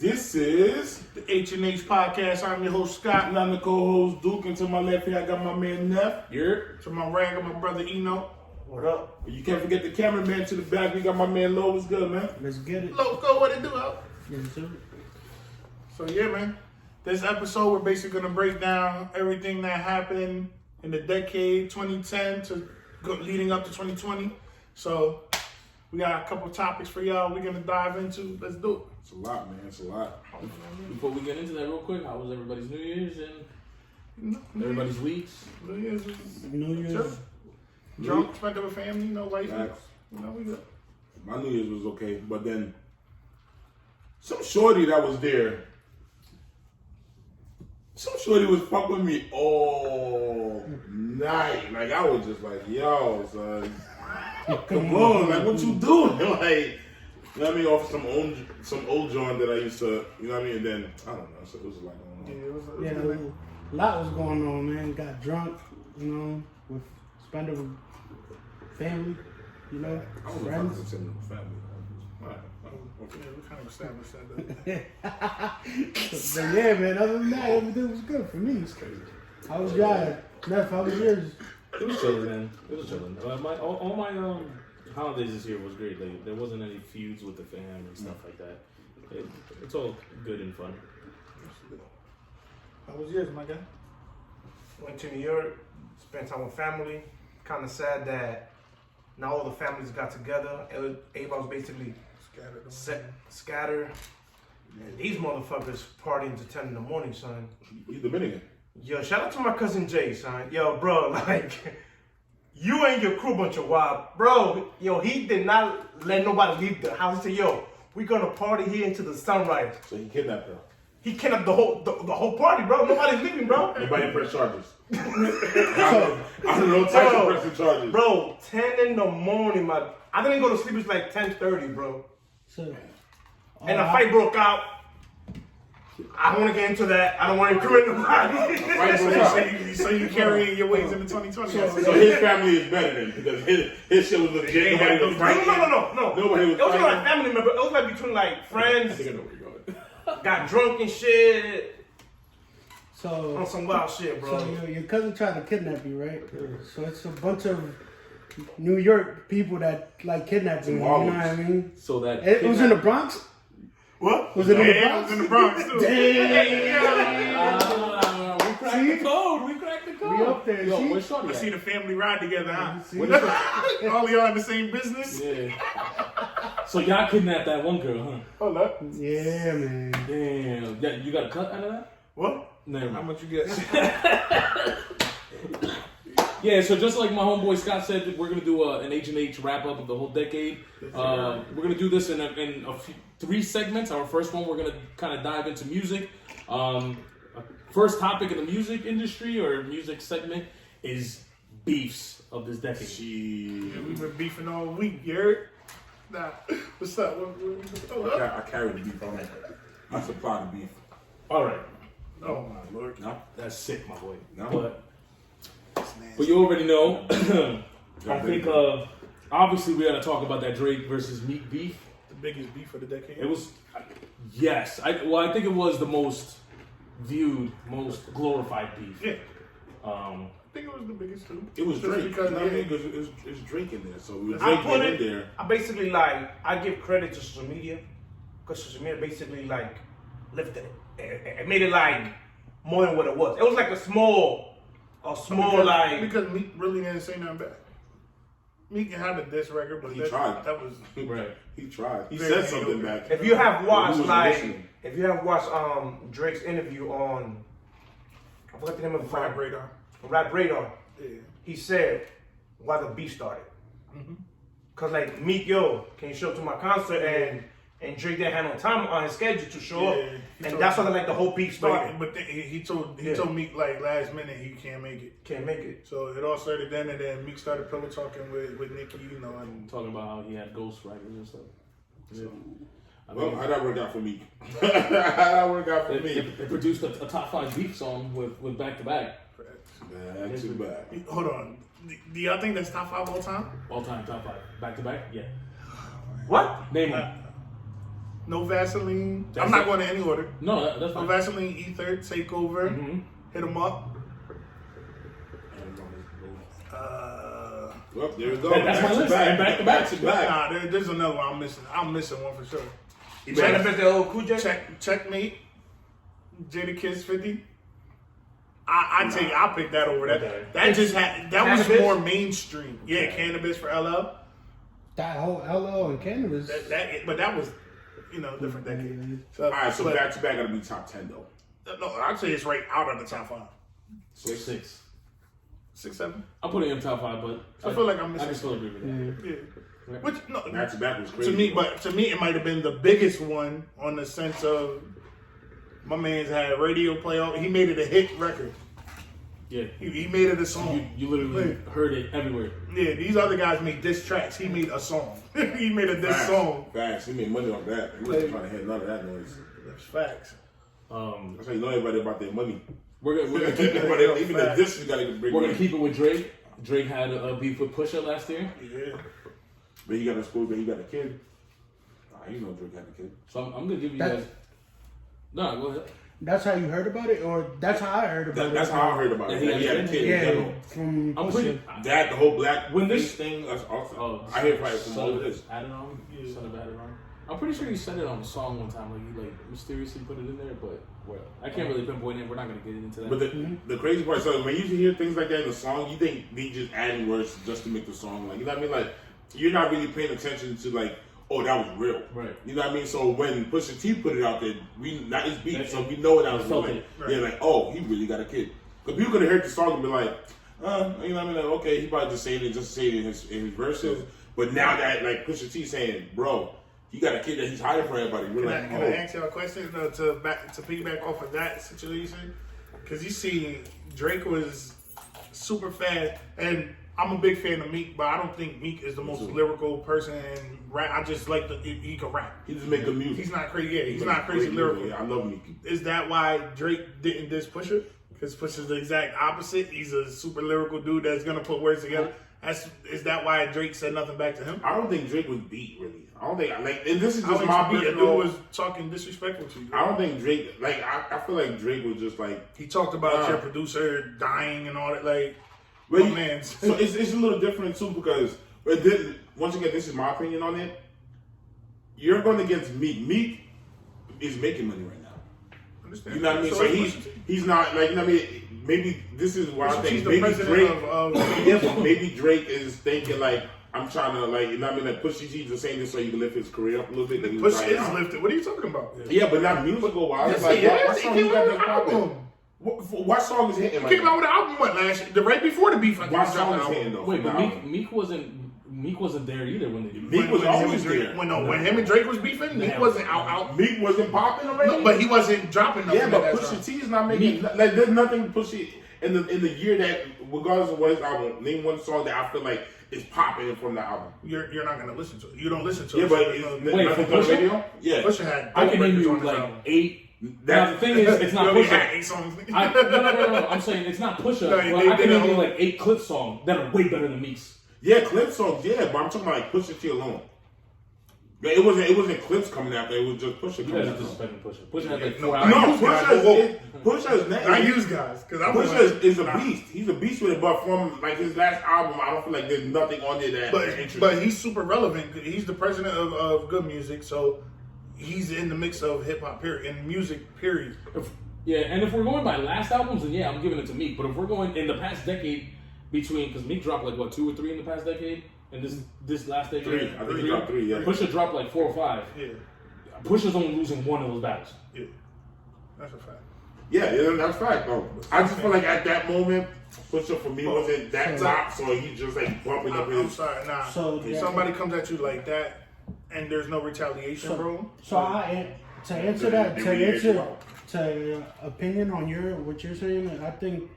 This is The H&H podcast. I'm your host, Scott. and I'm the co-host Duke, and to my left here I got my man Nef. Here. To my right, I got my brother Yno. What up? You can't forget the cameraman to the back. We got my man Lo. What's good, man? Let's get it. Lowso, what it do, out? Yes, sir. So yeah, man. This episode, we're basically gonna break down everything that happened in the decade 2010 to leading up to 2020. So we got a couple topics for y'all. We're gonna dive into. Let's do it. It's a lot, man. It's a lot. Before we get into that real quick, how was everybody's New Year's and everybody's weeks? New Year's was New Year's. drunk, spent it with family, wife. Facts. We good. My New Year's was okay, but then some shorty that was there, some shorty was fucking with me all night. Like, I was just like, yo, son, come on, like, what you doing? Like, you know what I mean? Off some old joint that I used to, you know what I mean? And then, I don't know, so it was like, A lot was going on, man. Got drunk, with spending with family, I don't know if I friends. consider them family. Yeah, we kind of established that. But yeah, man, other than that, everything was good for me. It's crazy. How was y'all? Neff, how was yours? It was chilling, man. It was chilling. All my holidays this year was great. Like, there wasn't any feuds with the fam and stuff like that. It's all good and fun. How was yours, my guy? Went to New York, spent time with family. Kind of sad that not all the families got together. Everybody was basically scattered. And these motherfuckers partying to 10 in the morning, son. You Dominican. Yo, shout out to my cousin Jay, son. Yo, bro, like, you and your crew bunch of wild. Bro, yo, he did not let nobody leave the house. He said, yo, we're gonna party here into the sunrise. So he kidnapped her. He kidnapped the whole party, bro. Nobody's leaving, bro. Nobody press charges. I don't know types of pressing charges. Bro, 10 in the morning, I didn't go to sleep, it's like 10:30, bro. So, And a fight broke out. I don't want to get into that. I don't want to incriminate nobody. So you carrying your ways into 2020. So his family is better than because his shit was legit. Nobody was fighting. No. Nobody was It wasn't fighting. like family member. It was like between like friends. I think I know where you're going. Got drunk and shit. so, On some wild shit, bro. so your cousin tried to kidnap you, right? So it's a bunch of New York people that like kidnapping you. You know what I mean? So that It was in the Bronx. What? Was it in the Yeah, Bronx? it was in the Bronx too. we cracked the code. We cracked the code. We up there. Yo, See? where's Shorty I at? see the family ride together, huh? See? All y'all in the same business? Yeah. So y'all kidnapped that one girl, huh? Hold up. Yeah, man. Damn. Yeah, you got a cut out of that? What? Never How mind. much you get? Yeah, so just like my homeboy Scott said, we're gonna do an H&H wrap up of the whole decade. We're gonna do this in a few, 3 segments. Our first one, we're gonna kind of dive into music. First topic in the music industry or music segment is beefs of this decade. Yeah, we've been beefing all week, you heard? Nah, what's up? I carry the beef on me. I supply the beef. All right, Oh my lord. No? that's sick, my boy. No. But you already know. I think obviously we gotta talk about that Drake versus Meek beef. The biggest beef of the decade. It was, yes. I think it was the most viewed, most glorified beef. Yeah. Um, I think it was the biggest too. It was Just Drake. because You know what I mean? Because it's Drake in there. So we I Drake put in it. there. I basically like. I give credit to social media because social media basically like lifted it. It made it like more than what it was. It was like a small because Meek really didn't say nothing back. Meek had a diss record, but He tried. That was right. He tried. He Very said something mediocre. back. If you have watched Who was like, listening? if you have watched Drake's interview on, I forgot the name of the Rap Radar. Rap Radar. Yeah. He said why the beef started. Cause like Meek, yo, can you show up to my concert and Drake didn't have no time on his schedule to show up, and that's why like the whole beef started. But he told Meek like last minute he can't make it. Can't make it. So it all started then, and then Meek started pillow talking with Nicki, and Talking about how he had ghostwriters and stuff. Yeah. I Well, mean, how'd that work out for me? How'd that work out for me? it produced a top 5 beef song with back to back. Nah, too bad. hold on. Do y'all think that's top 5 all time? All time top 5. Back to back? Yeah. What? Name them. No Vaseline. That's I'm not it? going in any order. No, that's No fine. Vaseline, Ether, Takeover. Mm-hmm. Hit 'em up. Well, there we go. That's my list. And back to back. Nah, there's another one I'm missing. I'm missing one for sure. Benefit the old Cool J? Checkmate. Jadakiss 50. I'll pick that over that. Okay. That just had that was Cannabis? more mainstream. Yeah, Cannabis for LL. That whole LL and Cannabis. But that was, different decade. So, All right, so back to back gotta be top 10 though. No, I'd say it's right out of the top 5. So 6. 6, 7. I'm putting him top 5, but I feel like I'm I missing. can still agree with that. Yeah. Which Back to back was crazy. to me, it might have been the biggest one on the sense of my man's had radio play on. He made it a hit record. Yeah. He made it a song. You literally heard it everywhere. Yeah, these other guys made diss tracks. He made a song. He made a diss song. Facts. He made money off that. He wasn't trying to hear none of that noise. That's facts. That's how you know everybody about their money. We're gonna keep it. Even the diss you gotta bring We're money. gonna keep it with Drake. Drake had a beef with Pusha last year, Yeah. But he got a school, but he got a kid. You know Drake had a kid. so I'm gonna give you That's- guys. No, go ahead. That's how you heard about it, or that's how I heard about it. That's how I heard about it. Yeah, That he had a kid in Yeah, general. from I'm pretty. That, the whole black When this- face thing, that's awesome. Oh, I hear probably from son all of of this. Adderall. Son of Adderall. I'm pretty sure he said it on a song one time, like he mysteriously put it in there, but I can't really pinpoint it. We're not gonna get into that. But the crazy part, so when you hear things like that in a song, you think they just adding words just to make the song, like, you know what I mean? Like, you're not really paying attention to, like, oh, that was real. Right. You know what I mean? So when Pusha T put it out there, not his beat, so we know that was real. Like, Right. yeah, like, oh, he really got a kid. Because people could have heard the song and be like, you know what I mean? Like, okay, he probably just saying it in his verses. But now that, like, Pusha T saying, bro, he got a kid that he's hiding from everybody. We're like, Can I ask y'all a question to piggyback off of that situation? Because you see, Drake was super fast, and I'm a big fan of Meek, but I don't think Meek is the most lyrical person in rap. I just like he can rap. He just make good music. He's not crazy. Yeah, he's He not make crazy great lyrical. music. Yeah, I love Meek. Is that why Drake didn't diss Pusha? Because Pusha's the exact opposite. He's a super lyrical dude that's gonna put words together. Is that why Drake said nothing back to him? I don't think Drake was beat, really. I don't think, like, and this is I just think my the dude personal. was talking disrespectful to you. I don't think Drake, like, I feel like Drake was just like, He talked about your producer dying and all that. Like, well, oh, man. So it's a little different too because, once again, this is my opinion on it. You're going against Meek. Meek is making money right now. Understand? You know what I mean? So he's not, like, you know what I mean? Maybe this is why I think He's the maybe president Drake, of yeah, but maybe Drake is thinking like, I'm trying to, like, you know what I mean? Like, Pusha T just saying this so he can lift his career up a little bit. Push is lifted. What are you talking about? Yeah, but not musical wise. Yes, Like, he is. what He song came you got out that with an popping? album. What song is hitting? He Right came out with an album right before the beef. I think What he dropped song an is album. hitting though? Wait, but The album. Meek wasn't there either when they did. Meek was always there. When him and Drake was beefing, Meek wasn't out. Meek wasn't popping already. No, but he wasn't dropping nothing. Yeah, but at that Pusha time. T is not making like there's nothing Pusha in the year that, regardless of what his album, name one song that I feel like is popping from the album. You're not gonna listen to it. You don't listen to Yeah, it. but so it's Wait, nothing for on the Pusha? radio. Yeah, Pusha had. I can name records you on his like album. 8. Now the thing is, it's not He had Pusha. 8 songs. No. I'm saying it's not Pusha. No, Well, they I can did name you a- like 8 clip songs that are way better than Meek's. yeah, clip songs. Yeah, but I'm talking about like Pusha T alone. Yeah, it wasn't clips coming after. It was just Pusha You coming guys are after. disrespecting Pusha. Pusha had like No, 4 I albums. No, Whoa. Pusha's I use guys because I'm Pusha is a beast. He's a beast with it, but from like his last album, I don't feel like there's nothing on there that is interesting. But he's super relevant. He's the president of good music, so he's in the mix of hip hop period and music period. Yeah, and if we're going by last albums, then yeah, I'm giving it to Meek. But if we're going in the past decade, because Meek dropped like what 2 or 3 in the past decade, and this last decade, 3. I think he dropped 3. Yeah. Pusha dropped like 4 or 5. Yeah, Pusha's only losing one of those battles. yeah, that's a fact. Yeah, that's fact though. I just feel like at that moment, Pusha for me wasn't that top, so he just like bumping up I'm his. sorry, nah. So, if yeah. somebody comes at you like that, and there's no retaliation, bro. So to answer that, to opinion on what you're saying, I think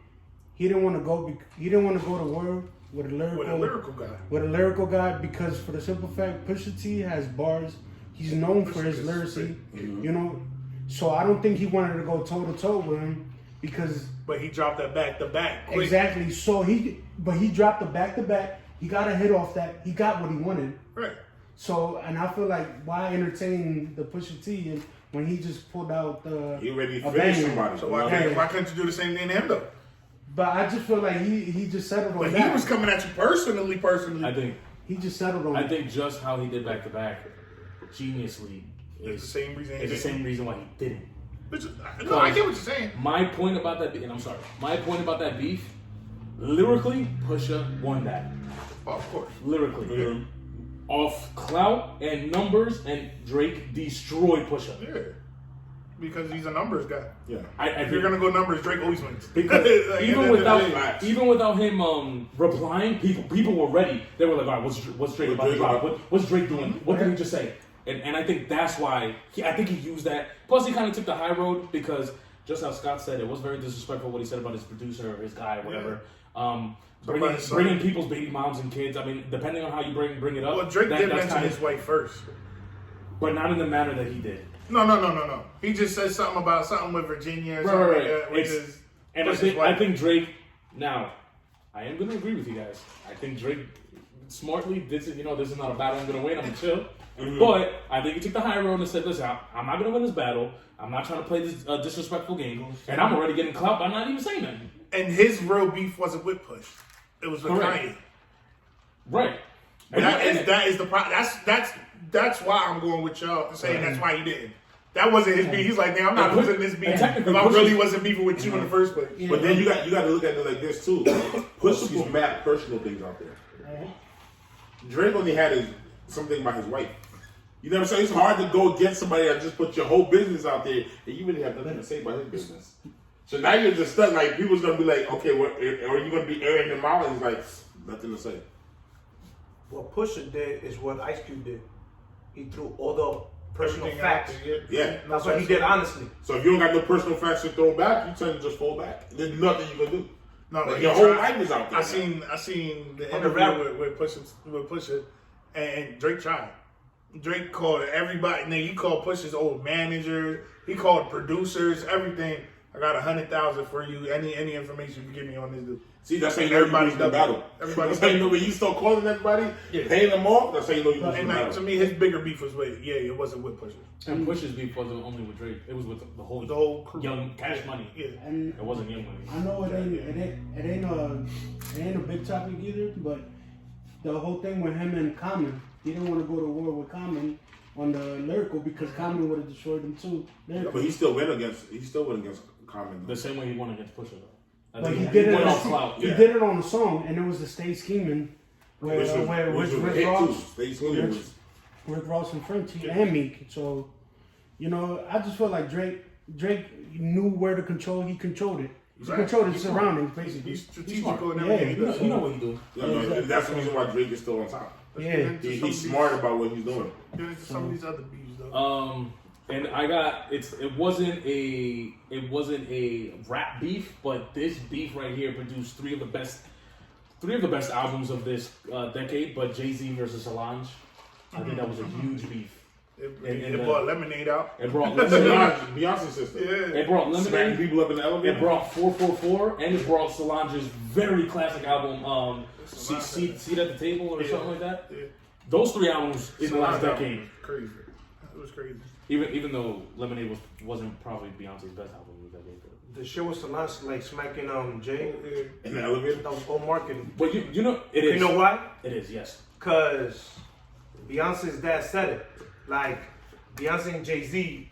he didn't want to go. He didn't want to go to war with a lyrical guy because for the simple fact, Pusha T has bars. He's known for his lyricy, you know. So I don't think he wanted to go toe to toe with him because. But he dropped that back to back. quick. Exactly. So he dropped the back to back. He got a hit off that. He got what he wanted. Right. So, and I feel like why entertain the Pusha T and when he just pulled out the He already finished somebody. So why couldn't you do the same thing to him though? But I just feel like he just settled on But that. he was coming at you personally. I think He just settled on I think just how he did back to back, geniusly, It's the same reason. It's the same reason why he didn't. No, I get what you're saying. My point about that, and I'm sorry, my point about that beef, lyrically, Pusha won that. Oh, of course. Lyrically. Mhm. Off clout and numbers, and Drake destroyed Pusha. Yeah. Because he's a numbers guy. Yeah. If you're gonna go numbers, Drake always wins. Because Like, even without him replying, people were ready. They were like, all right, what's Drake about to drop? What's Drake doing? What did he just say? And I think that's why I think he used that. Plus, he kind of took the high road because just how Scott said, it was very disrespectful what he said about his producer or his guy or whatever. Bringing people's baby moms and kids. I mean, depending on how you bring it up. Well, Drake did mention his wife first, but not in the manner that he did. No. He just said something about something with Virginia or something like that. I think Drake. Now, I am going to agree with you guys. I think Drake smartly this is not a battle I'm going to win. I'm going to chill. Mm-hmm. But I think he took the high road and said, listen, I'm not going to win this battle. I'm not trying to play this disrespectful game. And I'm already getting clout by not even saying nothing. And his real beef wasn't with Push. It was with Kanye. Right. That is the problem. That's why I'm going with y'all saying that's why he didn't. That wasn't his beef. He's like, man, I'm not losing this beef if I really wasn't beefing with you in the first place. But then you got to look at it like this too. Push these mad personal things out there. Drake only had something about his wife. You know what I'm saying? It's hard to go against somebody that just put your whole business out there and you really have nothing to say about his business. So now you're just stuck. Like people's gonna be like, okay, are you gonna be airing him out? And he's like, nothing to say. What Pusha did is what Ice Cube did. He threw all the personal facts. Yeah. That's what he did, honestly. So if you don't got no personal facts to throw back, you tend to just fall back. There's nothing you can do. No, like your whole life is out there. I seen the interview with Pusha, and Drake tried. Drake called everybody. Now you called Pusha's old manager. He called producers, everything. I got 100,000 for you. Any information you give me on this dude. See, that's how you know everybody's the battle. That's how you know when you start calling everybody, paying them off. That's how you know you lose the battle. To me, his bigger beef was it wasn't with Pusha. And Pusha's beef wasn't only with Drake. It was with the whole crew. Young Cash Money. Yeah, and it wasn't Young Money. I know it ain't a big topic either, but the whole thing with him and Common, he didn't want to go to war with Common on the lyrical because Common would have destroyed him too. But he still went against Common. The same way he won against Pusha though. But he did it on a song, and it was the Stay Scheming where Rick Ross and French and Meek. So, I just feel like Drake knew where to control. He controlled it. He controlled his surroundings, basically. He's strategical and everything. You know what he's doing. That's the reason why Drake is still on top. Yeah, he's smart about what he's doing. Some of these other beefs though. And I got it wasn't a rap beef, but this beef right here produced three of the best albums of this decade. But Jay-Z versus Solange, I think that was a huge beef. It brought Lemonade out. It brought Lemonade. Beyonce's sister. Yeah. It brought Lemonade. Smacking people up in the elevator. It brought 444, and it brought Solange's very classic album, Seat at the Table or something like that. Yeah. Those three albums in the last decade. Crazy. It was crazy. Even though Lemonade wasn't probably Beyonce's best album of that decade. The shit was Solange like smacking Jay in the elevator. That was all marketing. But you know it is. You know why? It is, yes. Cause Beyonce's dad said it. Like Beyonce and Jay-Z,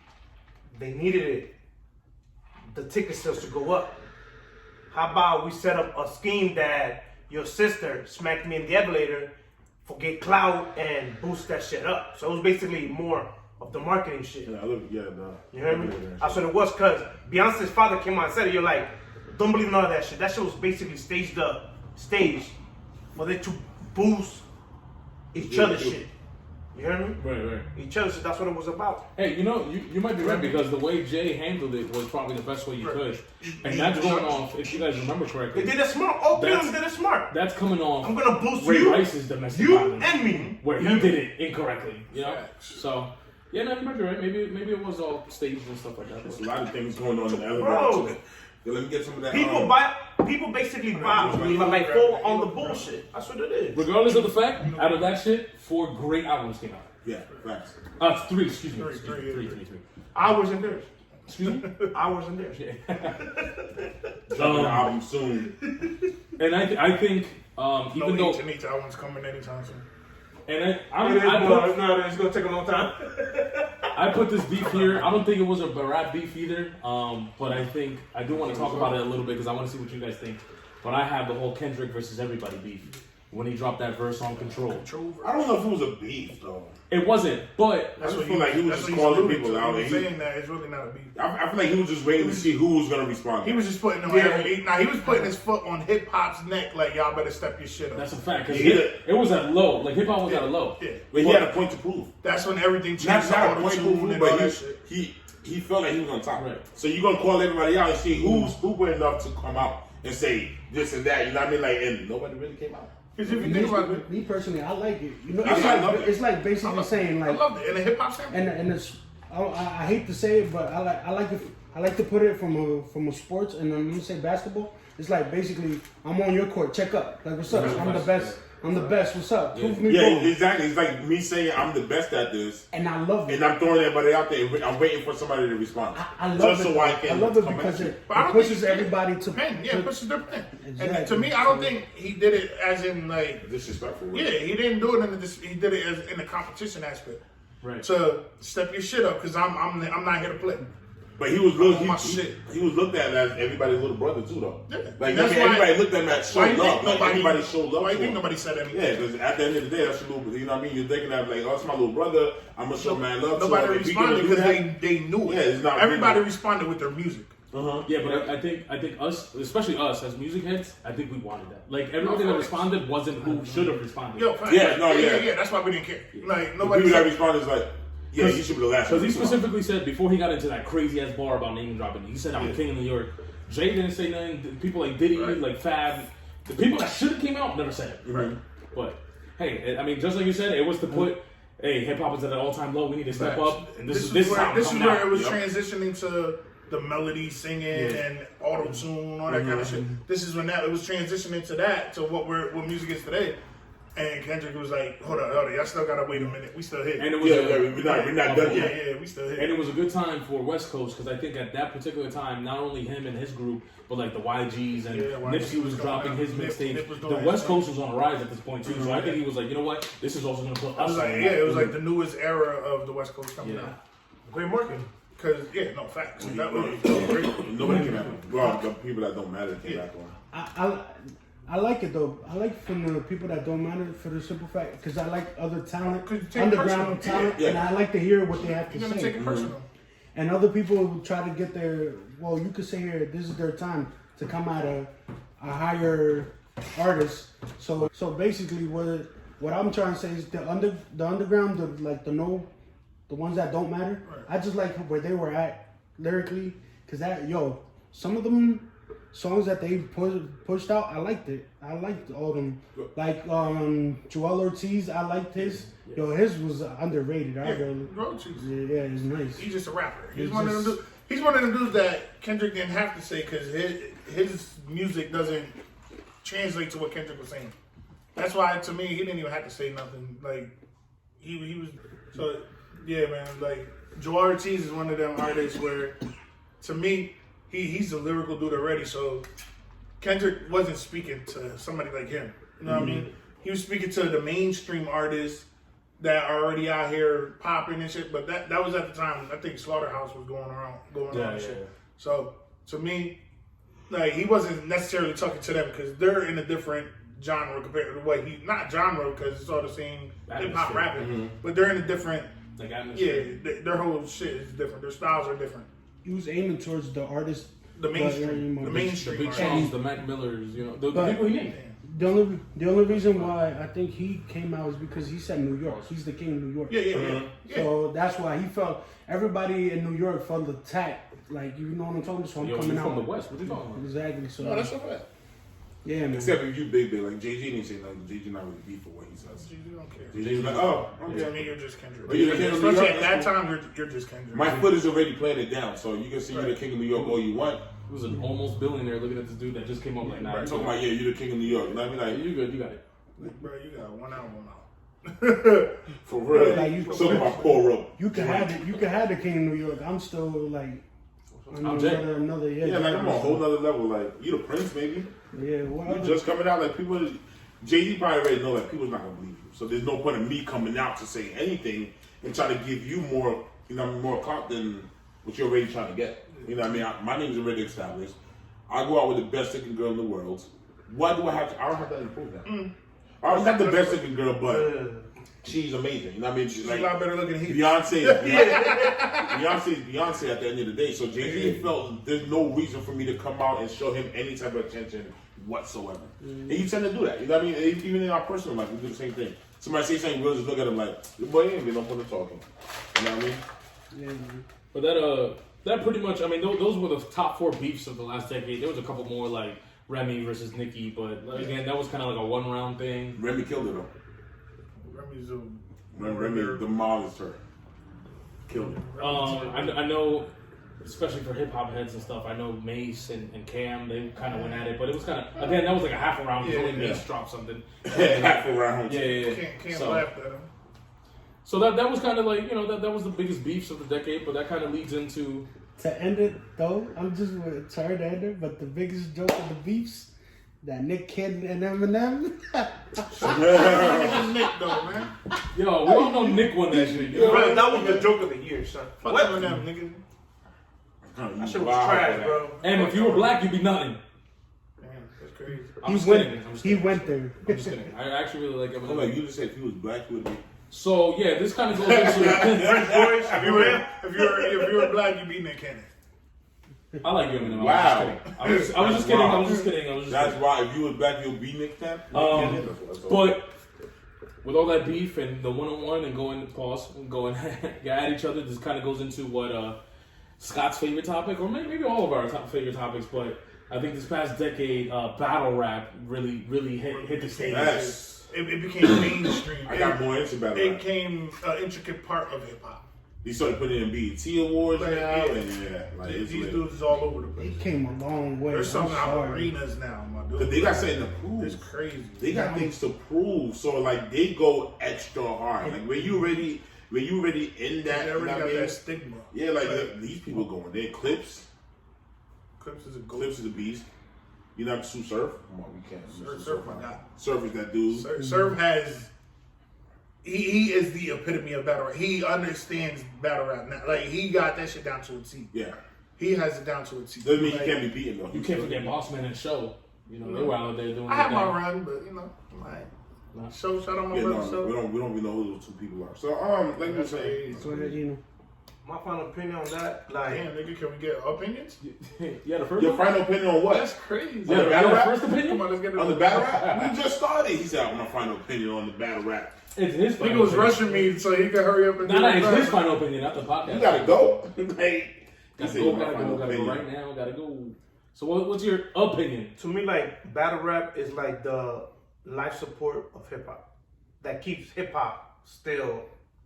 they needed it. The ticket sales to go up. How about we set up a scheme that your sister smacked me in the elevator, forget clout and boost that shit up. So it was basically more of the marketing shit. You hear me? That's what it was, because Beyonce's father came out and said it. You're like, don't believe none of that shit. That shit was basically staged for them to boost each other's shit. You hear me? Right. Each other's shit, that's what it was about. Hey, you might be right, because the way Jay handled it was probably the best way you could. And that's going off, if you guys remember correctly. They did it smart. All three of them did it smart. That's coming off. I'm going to boost Ray you, Rice's domestic you violence, and me. where he did it incorrectly. So... yeah, no, you might be right. Maybe it was all staged and stuff like that. There's a lot of things going on in the elevator. Yeah, let me get some of that. People basically buy like fall on the bullshit. That's what it is. Regardless of the fact, out of that shit, 4 great albums came out. Yeah, facts. 3, excuse me. 3. Ours and theirs. Excuse me? Ours and theirs. Dropping the album soon. And I think even though H&H album's coming anytime soon. and It's gonna take a long time. I put this beef here. I don't think it was a rap beef either. But I do want to talk about it a little bit because I want to see what you guys think. But I have the whole Kendrick versus everybody beef when he dropped that verse on Control. I don't know if it was a beef though. It wasn't, but I just feel like he was just calling people out. He was saying that it's really not a beef. I feel like he was just waiting to see who was gonna respond. He was just putting he was putting his foot on hip hop's neck, like y'all better step your shit up. that's a fact because it was at low. Like hip hop was at a low. Yeah. But he had a point to prove. That's when everything Not changed. a point to prove, and all but that shit. he felt like he was on top. Right. So you're gonna call everybody out and see who's stupid enough to come out and say this and that. You know what I mean? Like, and nobody really came out. Because if you think about it, Me personally, I like it. You know, It's like basically saying I like, loved it in a hip hop standpoint. and it's I hate to say it, but I like to put it from a sports, and when you say basketball, it's like basically I'm on your court, check up, like what's up? I'm the best. I'm the best. What's up? Prove me wrong. Exactly. It's like me saying I'm the best at this, And I love it. and I'm throwing everybody out there. And I'm waiting for somebody to respond. I love Just it. so I can I love it come because at you. it But I don't pushes think everybody to pen. Yeah, it pushes their pen. Exactly. And to me, I don't think he did it as in like Disrespectful. yeah, he didn't do it he did it as in the competition aspect. Right. To step your shit up because I'm not here to play. But he was looked. my shit. He was looked at as everybody's little brother too, though. Yeah. Like That's why- everybody looked at him as Why showed you think love. Like, everybody showed love. Why you to think him. nobody said anything? Yeah, because at the end of the day, that's your little. You know what I mean? You're thinking that like, oh, it's my little brother. I'm gonna show man love. Nobody to him. If he responded gonna do because that- they knew it. Yeah, it's not Everybody really- responded with their music. Yeah, but I think us, especially us as music heads, I think we wanted that. Like everything that responded wasn't who should have responded. Yo, Yeah. That's why we didn't care. Like The nobody. people that Said, responded is like, yeah, you should be the last. Because he one to respond. specifically said before he got into that crazy ass bar about name dropping, he said I'm the king of New York. Jay didn't say nothing. People like Diddy, like Fab, the people that should have came out never said it. Right. But hey, I mean, just like you said, it was to put, hey, hip hop is at an all time low. We need to step up, and this is where it was transitioning to the melody singing and auto tune, all that kind of shit. This is when it was transitioning to that, to what music is today. And Kendrick was like, hold on, y'all still gotta wait a minute. We still here. And it was we're not done yet. Yeah, we still here. And it was a good time for West Coast because I think at that particular time, not only him and his group, but like the YGs and Nipsey was dropping his mixtape. The West Coast was on the rise at this point too. So I think he was like, you know what, this is also gonna put us. It was like the newest era of the West Coast coming out. Great marketing. Because facts. That was great. Nobody came out. Well, the people that don't matter came back on. I like it though. I like from the people that don't matter for the simple fact because I like other talent, 'Cause you take it underground personal. talent, Yeah. and I like to hear what they have to You're gonna take say. it personal. And other people try to get their you could say here this is their time to come at a higher artist. So basically what I'm trying to say is the underground, the ones that don't matter. Right. I just like where they were at lyrically because some of them songs that they pushed out, I liked it. I liked all of them. Like Joel Ortiz, I liked his. His was underrated. Yeah, it's nice. He's just a rapper. He's one of them dudes that Kendrick didn't have to say because his music doesn't translate to what Kendrick was saying. That's why to me he didn't even have to say nothing. Like he was so yeah, man. Like Joel Ortiz is one of them artists where to me he's a lyrical dude already. So Kendrick wasn't speaking to somebody like him. You know what I mean? He was speaking to the mainstream artists that are already out here popping and shit. But that was at the time I think Slaughterhouse was going on and shit. Yeah. So to me, like he wasn't necessarily talking to them because they're in a different genre compared to what not genre because it's all the same hip hop rapping, but they're in a different atmosphere. Yeah, their whole shit is different. Their styles are different. He was aiming towards the artist, the mainstream, the big songs, the Mac Millers, the people he named. The only reason why I think he came out is because he said New York. He's the king of New York. Yeah. So that's why he felt everybody in New York felt attacked. Like you know what I'm talking about. So I'm coming out from the West. What you talking about? Exactly. So no, that's not bad. Yeah, man. Except if you big like Jay-Z didn't say nothing. Jay-Z not really beef for what he says. Jay-Z don't care. Jay-Z's like, oh, okay. I mean, you're just Kendrick. Especially at that time, you're just Kendrick. My foot is already planted down, so you can say you're the king of New York all you want. was an almost billionaire looking at this dude that just came up like, nah. Right, talking about, yeah, you're the king of New York. You know what I mean? Like, You good, you got it. Like, bro, you got one album out. for real. Like, you- Talking about Paul Rowe. You can have the King of New York. I'm still like I'm Jay. another Yeah, like I'm on a whole nother level. Like you the Prince, maybe. Yeah, what You just coming out. Like people, Jay-Z probably already know that people's not gonna believe you. So there's no point in me coming out to say anything and try to give you more, more clout than what you're already trying to get. You know what I mean? My name is already established. I go out with the best looking girl in the world. Why do I have to? I don't have to improve that. I'm not the best looking girl, but she's amazing. You know what I mean? She's She's like a lot better looking than he. Beyonce is Beyonce at the end of the day. So Jay-Z felt there's no reason for me to come out and show him any type of attention whatsoever. And you tend to do that. You know what I mean? Even in our personal life, we do the same thing. Somebody say something, we'll just look at him like, your boy ain't been no point of talking. You know what I mean? Yeah. But that pretty much, I mean, those were the top 4 beefs of the last decade. There was a couple more like Remy versus Nicki, but again, that was kind of like a 1-round thing. Remy killed her though. Remy's Remy demolished her. Killed her. I know, especially for hip hop heads and stuff, I know Mace and Cam, they kind of went at it, but it was kind of, again, that was like a half a round because only Mace dropped something. Half a round. Yeah. Can't So- laugh at him. So that was kind of like, that was the biggest beefs of the decade, but that kind of leads into... To end it though, I'm just sorry to end it, but the biggest joke of the beefs, that Nick Kid and Eminem. Nick though, man. Yo, we all know Nick won that shit. You know? Bro, that was the joke of the year, son. Fuck What? Eminem, nigga. That shit was trash, bro. And if you were black, you'd be nothing. Damn, that's crazy. I'm just kidding. He went there. I'm just kidding. I actually really like I'm Eminem. like, you just said if he was black, he would be. So yeah, this kind of goes into. French boys, if you were black, you'd be Nick Cannon. I like you, Eminem. Wow. I was just kidding. That's why if you was black, you'll be Nick Cannon. But with all that beef and the one-on-one and going at each other, this kind of goes into what Scott's favorite topic, or maybe all of our favorite topics. But I think this past decade, battle rap really hit the stage. Yes. It became mainstream. I got more into battle It rap. became an intricate part of hip hop. He started putting in BET awards Like, now, yeah. and like it's These lit. dudes is all over the place. It came a long way. There's something I'm out sorry. arenas now, my dude. Cause they got something to prove. It's crazy. They got things to prove, so like they go extra hard. Like when you already in that, They you already know got what I mean? that stigma. Yeah, like these people going. They're Clips. Clips is a goat. Clips is the beast. You know, Sue Surf. Come on, we can't. Surf, my guy. Surf is that dude. Surf has. He is the epitome of battle rap. He understands battle rap now. Like he got that shit down to a T. Yeah. He has it down to a T. Doesn't mean Like, he can't be beaten though. You can't forget Bossman and Show. They were out there doing. I have their my thing. run, but I'm alright. Nah. Shout out my Yeah, brother. no, So we don't even know who those 2 people are. So like you say, So that, My final opinion on that, like, damn nigga, can we get opinions? Yeah, the first. your final opinion on what? That's crazy. On the battle Yeah, rap? first opinion. Come on, let's get it On the battle rap? We just started. He said, "My final opinion on the battle rap." It's his. Nigga final was opinion. rushing me so he could hurry up and do It's it. his final opinion, not the podcast. You gotta go. Like, Gotta he go, said, "My gotta final go opinion." right now. Gotta go. So what's your opinion? to me, like, battle rap is like the life support of hip hop that keeps hip hop still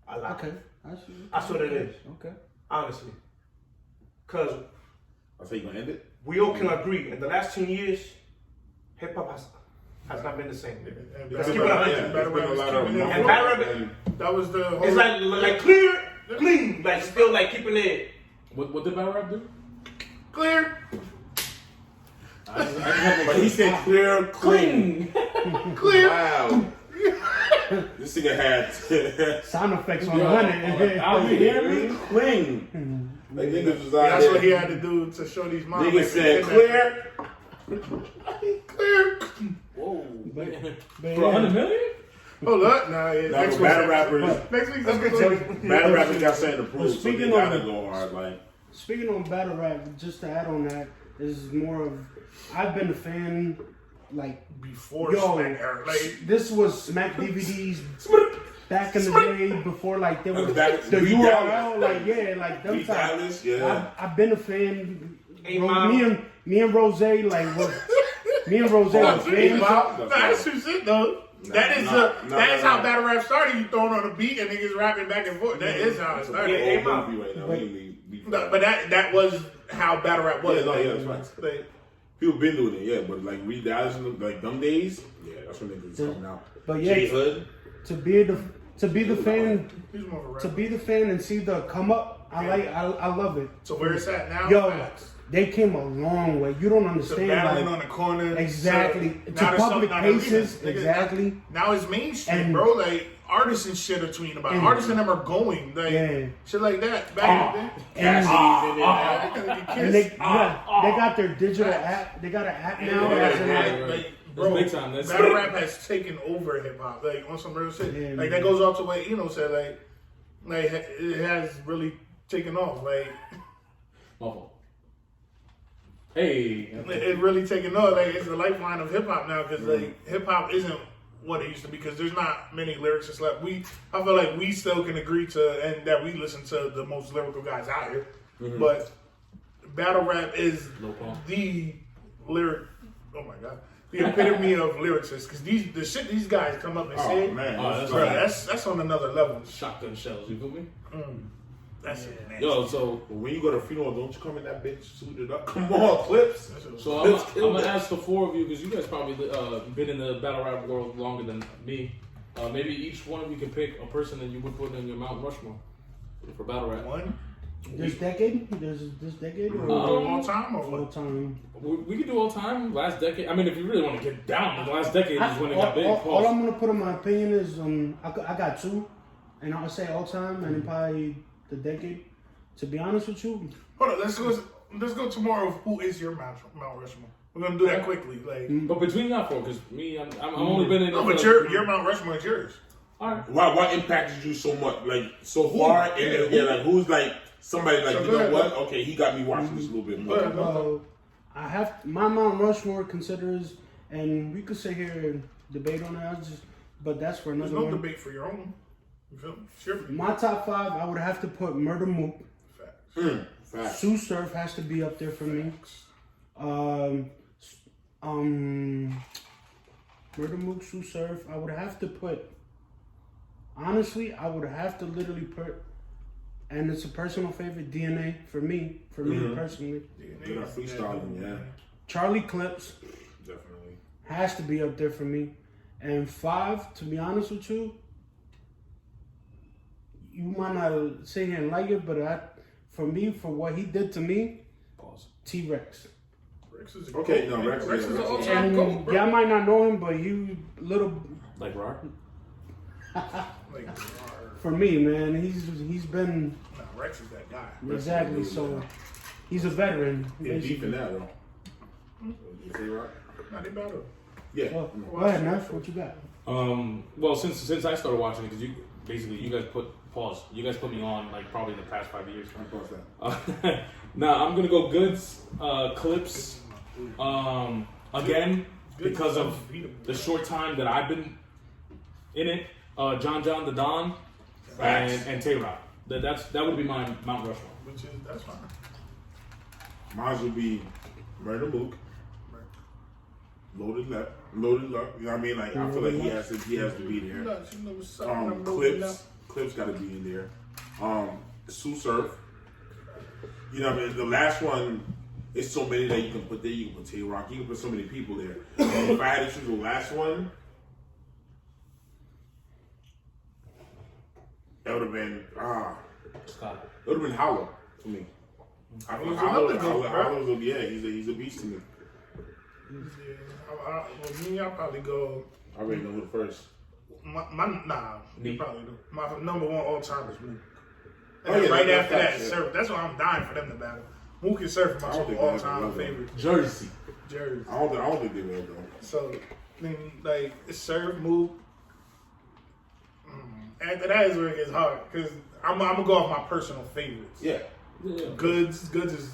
alive. Okay. I see. That's what it is, Okay. honestly. Because I say you gonna end it. we all can agree, in the last 10 years, hip hop has not been the same. And Let's battle keep it rap- 100. and battle rap is keeping it And battle real. rap, That was the whole. it's like clean, like still like keeping it. What did battle rap do? clear. But he said clear, clean. Clear. Wow. This nigga had Sound effects on Yo, 100. I'll be hearing. clean. Like niggas was out That's there. what he had to do to show these moms. Nigga said clear. Clear. Whoa. But For yeah. 100 million? Hold up. Nah, yeah. Now Next the battle week. rappers, Next week's Let's episode. battle rappers got something to But prove, so they speaking gotta of- go hard. Like Speaking on battle rap, just to add on that, is more of I've been a fan like Before Yo. Smack era. Like, this was Smack DVDs back in the day before like there was Back- the Beat URL Dallas. like yeah like them Beat times. Dallas, yeah. I've been a fan. Hey, Ro- Mom. me and Rose like was me and Rose was fans. that's true shit though. That is how battle rap started. You throwing on a beat and niggas rapping back and forth. That is how it started. Yeah, hey, Mom. Right now. We ain't be But that was how battle rap was. That's right. Like, people been doing it, yeah, but like Reed Dallas, like them days, yeah, that's when niggas coming out. But yeah, J-Hood. to be the fan, he's more of a rapper. to be the fan and see the come up, I love it. So where it's at now? Yo, they came a long way. You don't understand. Battling like, on the corner. exactly. So, to public places. Exactly. Now it's mainstream, And- bro. Like artists and shit are tweeting about it. Artists and them are going. Like shit like that. Back in the day. And they got their digital app. They got an app now. Like, bro, big time. That's battle rap has taken over hip hop. Like on some real shit. Yeah, like man. that goes off to what Yno said. Like it has really taken off. Like Awful. Hey. it really taken off. Like it's the lifeline of hip hop now because like hip hop isn't what it used to be because there's not many lyricists left. I feel like we still can agree to and that we listen to the most lyrical guys out here, but battle rap is the lyric. Oh my god. The epitome of lyricists, because the shit these guys come up and say, that's on another level. Shotgun shells, you feel me? That's it, man. Yo, so When you go to funeral, don't you come in that bitch suited up? Come on, Clips. So I'm gonna ask the four of you because you guys probably been in the battle rap world longer than me. Maybe each one of you can pick a person that you would put in your Mount Rushmore for battle rap. One? This decade? This decade? Or All time or all what? time? We could do all time, last decade. I mean, if you really want to get down, the last decade is when it got big. All I'm gonna put in my opinion is I got two, and I'll say all time and then probably the decade. To be honest with you, Hold on, let's go to more of who is your Mount Rushmore. We're gonna do that quickly, like. But between y'all four, because me, I'm only been in. No, but your Mount Rushmore is yours. All right. Why impacted you so much, like so far? And like who's like somebody like you know what? Okay, he got me watching this a little bit more. I have my Mount Rushmore considers, and we could sit here and debate on that. But that's for another There's no one. debate for your own. You feel me? Sure. My top five, I would have to put Murder Mook. Facts. Sue Surf has to be up there for me. Murder Mook, Sue Surf. I would have to put. Honestly, I would have to literally put, and it's a personal favorite, DNA for me personally. Good at freestyling, yeah. Charlie Clips Definitely. has to be up there for me. And five, to be honest with you, you might not sit here and like it, but for what he did to me, T-Rex. Rex is Okay, no, Rex is an is all-time goat, bro. Y'all might not know him, but he little. Like rock. Like, For me, man, he's been nah, Rex is that guy. exactly. So he's a veteran. Yeah, deep in that though. You say right? Nah, they battle. Yeah. Well, go ahead, Neff. What you got? Well, since I started watching it, because you guys put me on like probably the past 5 years. Now I'm gonna go Goods, Clips, again because of the short time that I've been in it. John the Don and Tay Rock. That would be my Mount Rushmore. That's fine. Mine would be Murder Mook. Loaded Luck. You know what I mean? Like I feel like he has to be there. Clips got to be in there. Sue Surf. You know what I mean? The last one, it's so many that you can put there. You can put Tay Rock. You can put so many people there. If I had to choose the last one, that would have been it would have been Howler for me. I feel Howler's he's a beast to me. Yeah, me, I'll probably go. I already know who the first. You probably do. My number one all time is Mook. Oh, And yeah, right that's after that, facts, yeah. Surf. That's why I'm dying for them to battle. Mook and Surf are my two all time favorite. Jersey. I don't think they will though. So, then, like, it's Surf, Mook. After that is where it gets hard because I'm gonna go off my personal favorites. Yeah. Goods is.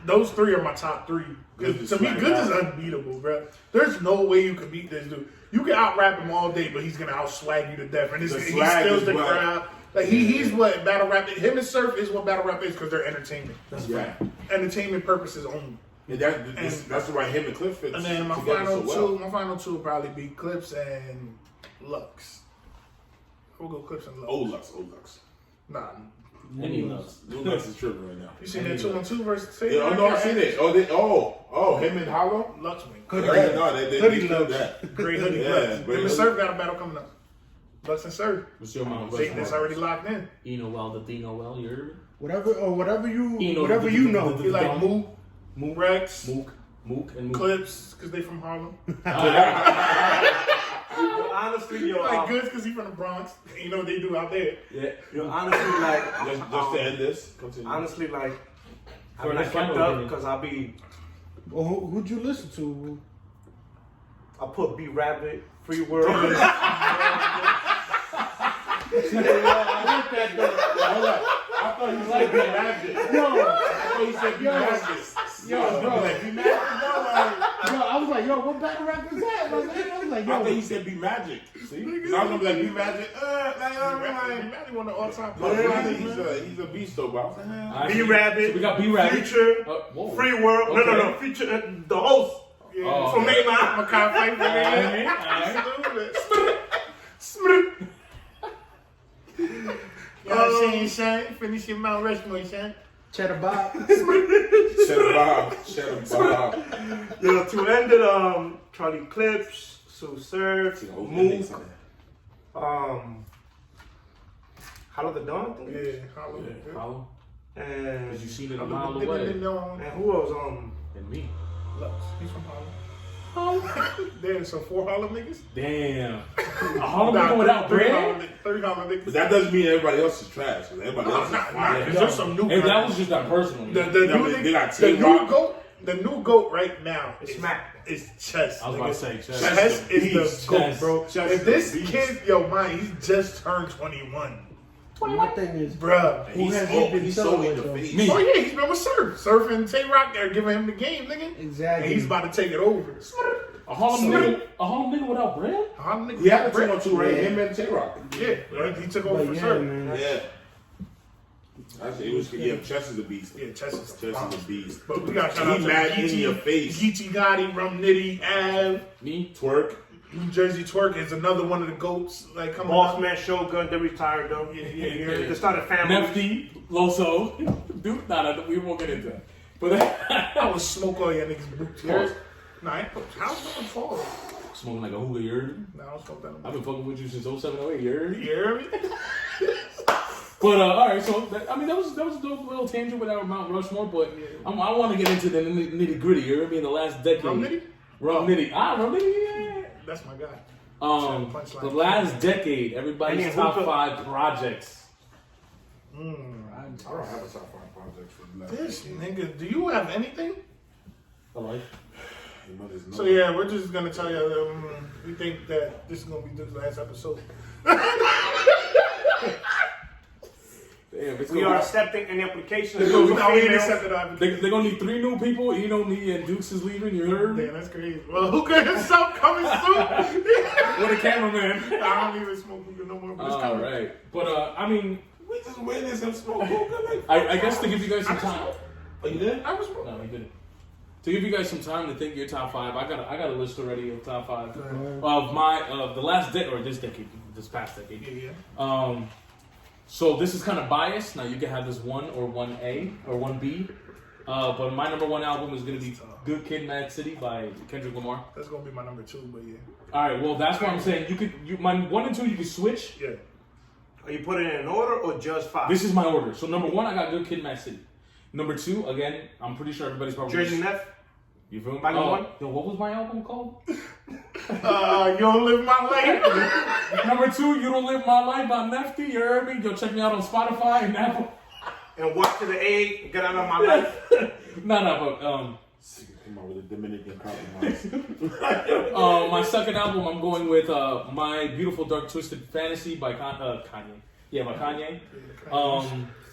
Those three are my top three. Because to me, Goods is unbeatable, bro. There's no way you can beat this dude. You can out rap him all day, but he's gonna out swag you to death, and he steals the crowd. Like he's what battle rap. Him and Surf is what battle rap is because they're entertainment. That's right. Entertainment purposes only. And that's why him and Clips fits. And then my final two will probably be Clips and Lux. We'll go Clips and Lux. Old Lux. Nah, Henny loves. Dukens is tripping right now. You seen that 2-on-2 versus Taylor? Yeah, no, I seen it. Him and Hollow? Lux wing. They killed that. Great hoodie. Yeah, Lux. but Him and Surf got a battle coming up. Lux and Surf. What's your mom? That's already locked in. Yno well, the Dino well, you heard me? Whatever you know. You like Mook, Rex, Mook, and Mook. Clips, because they from Harlem. Honestly, yo, Like Goods, because he from the Bronx. You know what they do out there. Yeah. yo, honestly, like, Just to end this, continue. honestly, like, For I'm the not kept final up opinion. because I'll be. Well, who'd you listen to? I put B Rabbit, Free World. I like that though. Hold up. I thought you said be magic. Yo, I thought you said be magic. bro. Like, be magic? I was like, yo, what battle rap is that? I was like, I thought yo. you said be magic. See? So I was gonna be like, be magic. Imagine one of the all-time He's a beast though, bro. B Rabbit. So we got B Rabbit. Future, Whoa. Free World. Okay. No. Future, the host from Maine. Maine. Makai Fight. Shane, finish your Mount Rushmore, Shane. Cheddar Bob. Cheddar Bob. Yo, to end it, Charlie Clips, Sue Surf, Mook, Hollow the Dawn, I think. Yeah, Hollow. And Because you seen it a mile away. and who else? And me. Lux. He's from Harlem. Damn, so 4 Harlem niggas? Damn. A Harlem nigga without bread? 3 Harlem niggas. But that doesn't mean everybody else is trash. Everybody else is Nah, there's some new Hey, that guys. was just that personal. The new GOAT right now It's Smack. is Chess. I was about to say, Chess. Chess is Chess. the GOAT, bro. Chess If is this the beast. kid, yo, man, he's just turned 21. My thing is, Bruh. who has he been He's so chilling in with the though? face. Me. Oh, yeah, he's been with Surf. Surf and Tay-Rock are giving him the game, nigga. Exactly. And he's about to take it over. A Harlem nigga without bread? Harlem niggas He had a got bread. 2-on-2, right? Him and J-Rock. Yeah, right? He took over But for yeah, Surf. man. Yeah. Chess is a beast. Yeah, Chess is Chess is a beast. But we got shout out He to mad in your face. Geechee Gotti, Rum Nitty, Av, Me? Twerk. New Jersey Twerk is another one of the GOATs. Like, come Boss on. Man, Shogun, they retired though. Yeah. They started family. Nefty, Lowso. Dude, nah, we won't get into that. But I would smoke all your niggas' boots. Pause. Nah, I ain't how's that fall? Smoking like a hookah, you heard me? Nah, I don't smoke that. I've been fucking with you since 07, 08, you heard me? You hear me? But alright, so that was a dope little tangent with our Mount Rushmore, but I want to get into the nitty gritty. You heard me? In the last decade, Rum Nitty? Rum Nitty, yeah. That's my guy. The last decade, everybody's Henny, top hookah. 5 projects. I don't have a top 5 project for the last This decade. nigga, do you have anything? I like. You know, there's no- So yeah, we're just gonna tell you we think that this is gonna be Duke's last episode. Damn, it's We gonna are be- accepting any applications. We ain't accepted our They're gonna need 3 new people. Yno, me, and Dukes is leaving. You heard me? Damn, that's crazy. Well, hookah himself coming soon. With a cameraman. I don't even smoke hookah no more, but it's All coming. right, but I mean, We just witnessed him smoke hookah. Like, I guess to give you guys some time. oh, you did? I was smoking. No, he didn't. To give you guys some time to think your top 5, I got a list already of top 5 of my the last decade or this past decade. Yeah. So this is kind of biased. Now you can have this 1 or 1A or 1B. But my number 1 album is gonna be "Good Kid, Mad City" by Kendrick Lamar. That's gonna be my number 2, but yeah. All right, well that's what I'm saying. My 1 and 2 you can switch. Yeah. Are you putting it in order or just 5? This is my order. So number 1 I got "Good Kid, Mad City." Number 2, again, I'm pretty sure everybody's probably Jersey Neff. You feel me? Volume 1. Yo, what was my album called? You don't live my life. Number 2, "You Don't Live My Life" by Nefty. You heard me? Yo, check me out on Spotify and Apple. And Walk to the A, Get Out of My Life. but Come on with a Dominican compromise. my second album, I'm going with "My Beautiful Dark Twisted Fantasy" by Kanye. Yeah, by Kanye.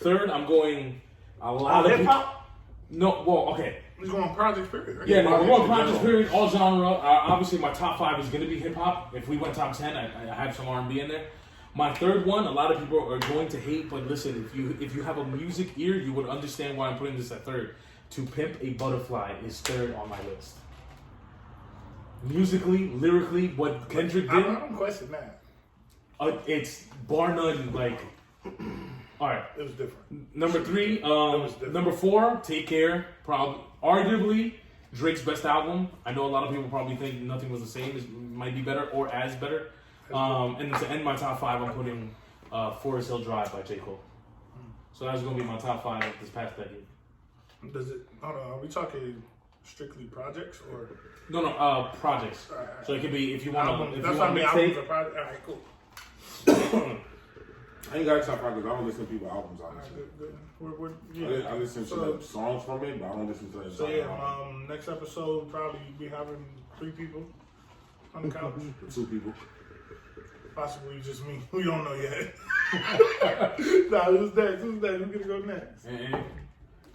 Third, I'm going a lot of Hip hop? No, well, okay. He's going project period, right? Yeah, no, we're going project period, all genre. Obviously, my top 5 is going to be hip hop. If we went top 10, I have some R&B in there. My third one, a lot of people are going to hate, but listen, if you have a music ear, you would understand why I'm putting this at third. "To Pimp a Butterfly" is third on my list. Musically, lyrically, what Kendrick I did, don't question that. it's bar none. Like All right. It was different. Number 3, number 4, Take Care. Probably, arguably, Drake's best album. I know a lot of people probably think Nothing Was the Same. It might be better or as better. And to end my top 5, I'm putting Forest Hill Drive by J. Cole. So that's going to be my top 5 of this past decade. Does it? Hold on. Are we talking strictly projects or? No, projects. All right. So it could be if you want to. That's what I mean. Albums or projects. All right, cool. I ain't got a top 5 because I don't listen to people's albums, honestly. Good. I listen to the songs from it, but I don't listen to the entire album. Next episode we'll probably be having 3 people on the couch. 2 people. Possibly just me. We don't know yet. Nah, who's next? Who's gonna go next?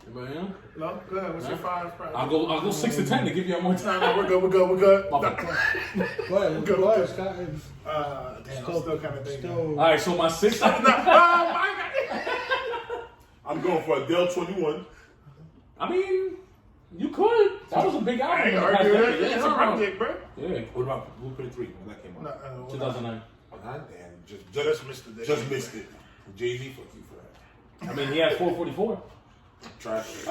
Anybody else? No, go ahead. What's your 5 projects? I'll go 6 to 10 to give you more time. No, we're good. Go ahead, Scott. Damn, I'm still kind of thinking. All right, so my 6. Oh my God. I'm going for Adele 21. I mean, you could. That was a big album. I ain't arguing that. Yeah, It's a project, bro. Yeah. What about Blueprint 3 when that came out? 2009. Damn, Just missed it. Just missed it. Jay-Z, fuck you for that. I mean, he had 444. Trash.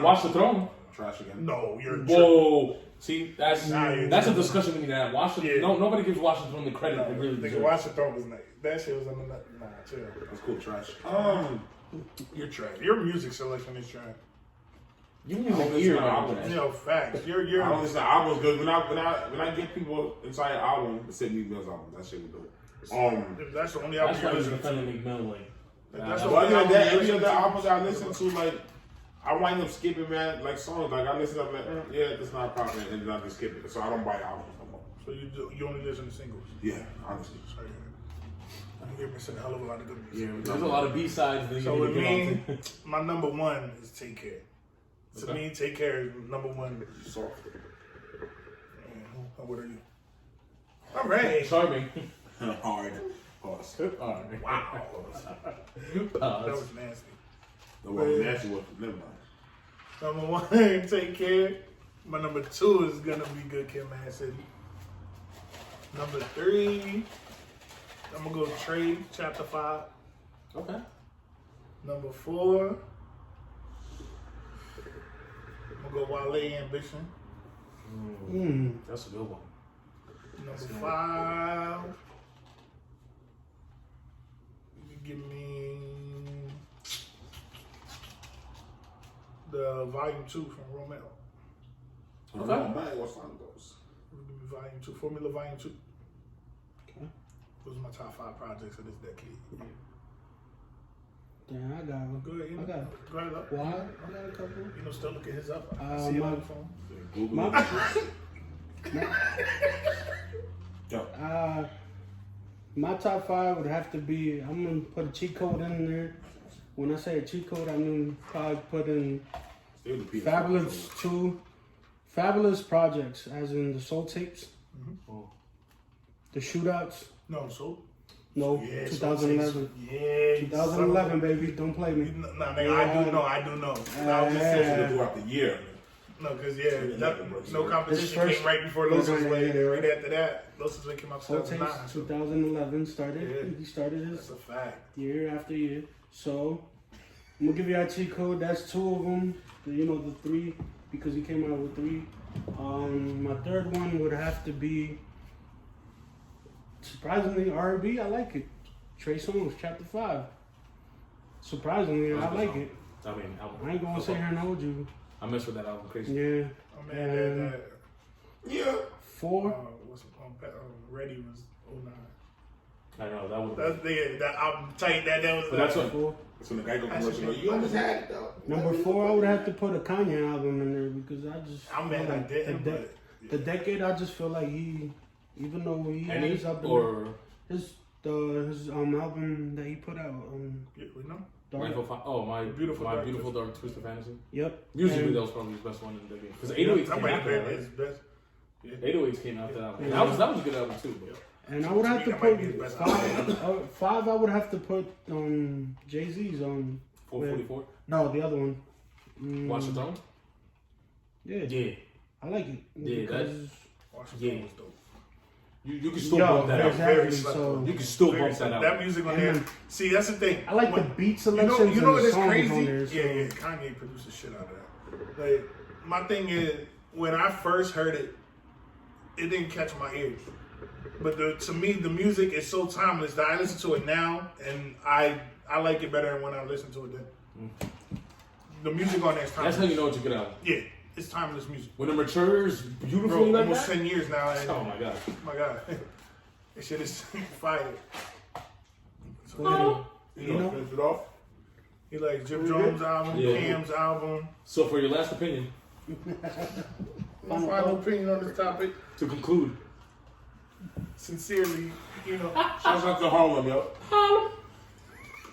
Watch the Throne. Trash again. No, you're Whoa. See, that's Nah, a discussion we need to have. Nobody gives Watch the Throne the credit it really Nigga, deserves. Watch the Throne was nice. That shit was on the nah, chill. That's cool, trash. You're trash. Your music selection is trash. You music ear album. You know, facts. You're I don't listen to albums good. When I get people entire album, it's Sid Meek Mill's album. That shit we do. That's the only album That's you why he's listen to. defending McMillan. That's the But only album every other album that I listen to, like, I wind up skipping, man, like songs. Like, I listen to, like, yeah, that's not popular, and then I just skip it. So I don't buy albums no more. So you only listen to singles? Yeah, honestly. Sorry. You're missing a hell of a lot of good music. Yeah, there's a lot of B-sides. So with me, my number 1 is Take Care. To me, Take Care is number 1. Soft. What are you? All right. Charming. Hard. Pause. Alright. Wow. That was nasty. The one nasty was, never mind. Number 1, Take Care. My number 2 is gonna be Good Kid, Mad City. Number 3, I'm gonna go Trade, Chapter 5. Okay. Number 4, I'm gonna go Wale, Ambition. That's a good one. Number 5, you give me the Volume 2 from Romeo. Okay. What song those? Give me Volume 2, Formula Volume 2. Okay. Those are my top 5 projects of this decade. Damn, I got one. Go ahead, I got go ahead, up. Why? I got a couple. You know, still looking his up. I see it on the phone. Google it. My top 5 would have to be, I'm going to put a cheat code in there. When I say a cheat code, I'm going to probably put in Fabulous projects, as in the Soul Tapes, the Shootouts. No, so? No, Yeah, 2011. Yeah, 2011, baby. Don't play me. Nah, nigga, I do know. I was just saying throughout the year. no, because no competition came right before Lowso's Way. Right after that, Lowso's Way came out Soul Tapes 2009. 2011 started. Yeah. He started his That's a fact. year after year. So I'm gonna give you a cheat code. That's 2 of them. The 3 because he came out with 3. My third one would have to be surprisingly R&B. I like it. Trey Songz, Chapter 5. Surprisingly, I like it. I mean, I ain't gonna sit here and hold you. I mess with that album crazy. Yeah. Oh man, Yeah. 4. what's Ready was 09. I know that was. That album tight. That was. But that's what. 4. That's when the guy goes commercial. You almost had it though. Number 4, I would have to put a Kanye album in there because I just. I mean, I didn't. The decade, I just feel like he, even though he Henny is up or his album that he put out. We know. my Beautiful beautiful dark twisted fantasy. Yep. Musically, that was probably his best one in the decade. Because 808s came after that. His best. 808s came after that. Yeah. That was a good album too. But. And I would have to That might be his put best 5. I would have to put Jay-Z's 444. No, the other one. Watch the Throne. Yeah. Yeah. I like it. Yeah, because Washington was dope. You can still bump that out. Exactly. So You can still bump that out. That music on there. See, that's the thing. I like the beat selections. You know what and the is songs crazy? on there, so. Yeah, Kanye produced the shit out of that. Like, my thing is, when I first heard it, it didn't catch my ears. But to me, the music is so timeless that I listen to it now, and I like it better than when I listened to it then. The music on there is timeless. That's how you know it's a good album. Yeah, it's timeless music. When it matures beautifully Bro, like almost that. 10 years now. And, Oh my god. my God. This shit is fire. So, You know, finish it off. he like Jim Jones' album, Yeah. Cam's album. So for your last opinion, My final opinion on this topic, to conclude, sincerely, Shout out to Harlem, yo.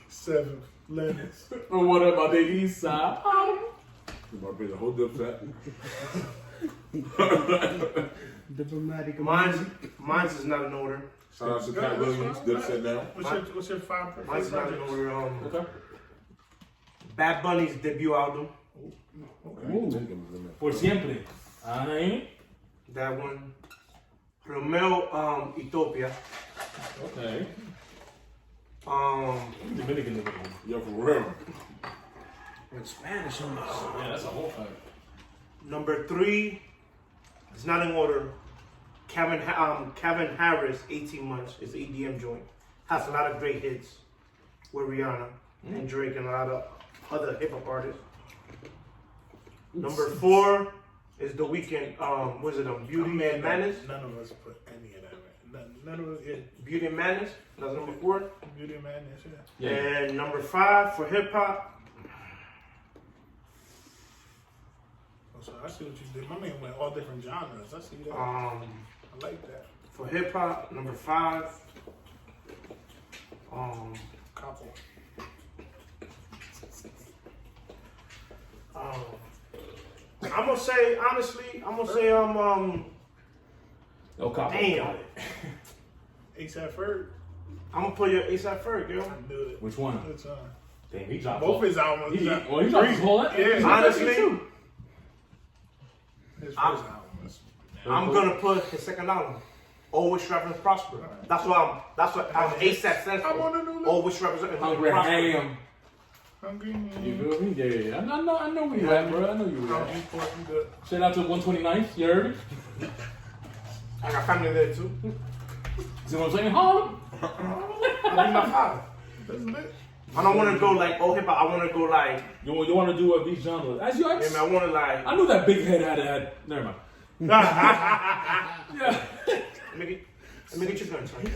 7 Lennox. and what about the East Side? You might be the whole dipset. Diplomatic. Mine's is not in order. Shout out to Pat Williams, dipset now. What's your 5 Mine's not in projects? order. Okay. Bad Bunny's debut album. Por siempre. Ahí. That one. Romeo Ethiopia. Okay. Dominican nigga. Yo, for real. With Spanish on this. Yeah, that's a whole fact. Number 3, it's not in order. Kevin Harris, 18 Months, is an EDM joint. Has a lot of great hits with Rihanna and Drake and a lot of other hip hop artists. Number 4 is The Weeknd. What is it? Beauty and Madness. None of us put any of that. None of us. Yeah. Beauty and Madness. That's number 4. Beauty and Madness. Yeah. Yeah. And number 5 for hip hop. So I see what you did. My man went all different genres. I see that. Um, I like that. for hip hop, number 5. Couple. I'm gonna say honestly, El Capo. damn. Got it. ASAP Ferg. I'm gonna put your ASAP Ferg, yo. I knew it. Which one? Good time. Damn, he dropped Both his albums. He dropped his whole Yeah. his Honestly, too. His first I'm- album was. I'm gonna put his second album. Always represent prosper. That's what ASAP stands I'm on for. a new level. Always represent Hungry prosper. Ham. Hungry. You feel me? Yeah. I know where you at, bro. I know you were at. Hungry pork and good. Shout out to 129th. You heard me? I got family there too. See what I'm saying? Harlem. I'll be my father. That's lit. I don't want to go like old hip hop. I want to go like. You want to do a beat genre? As you I mean, I want to like. I knew that big head had. Never mind. Yeah. Let me get your gun, son. Get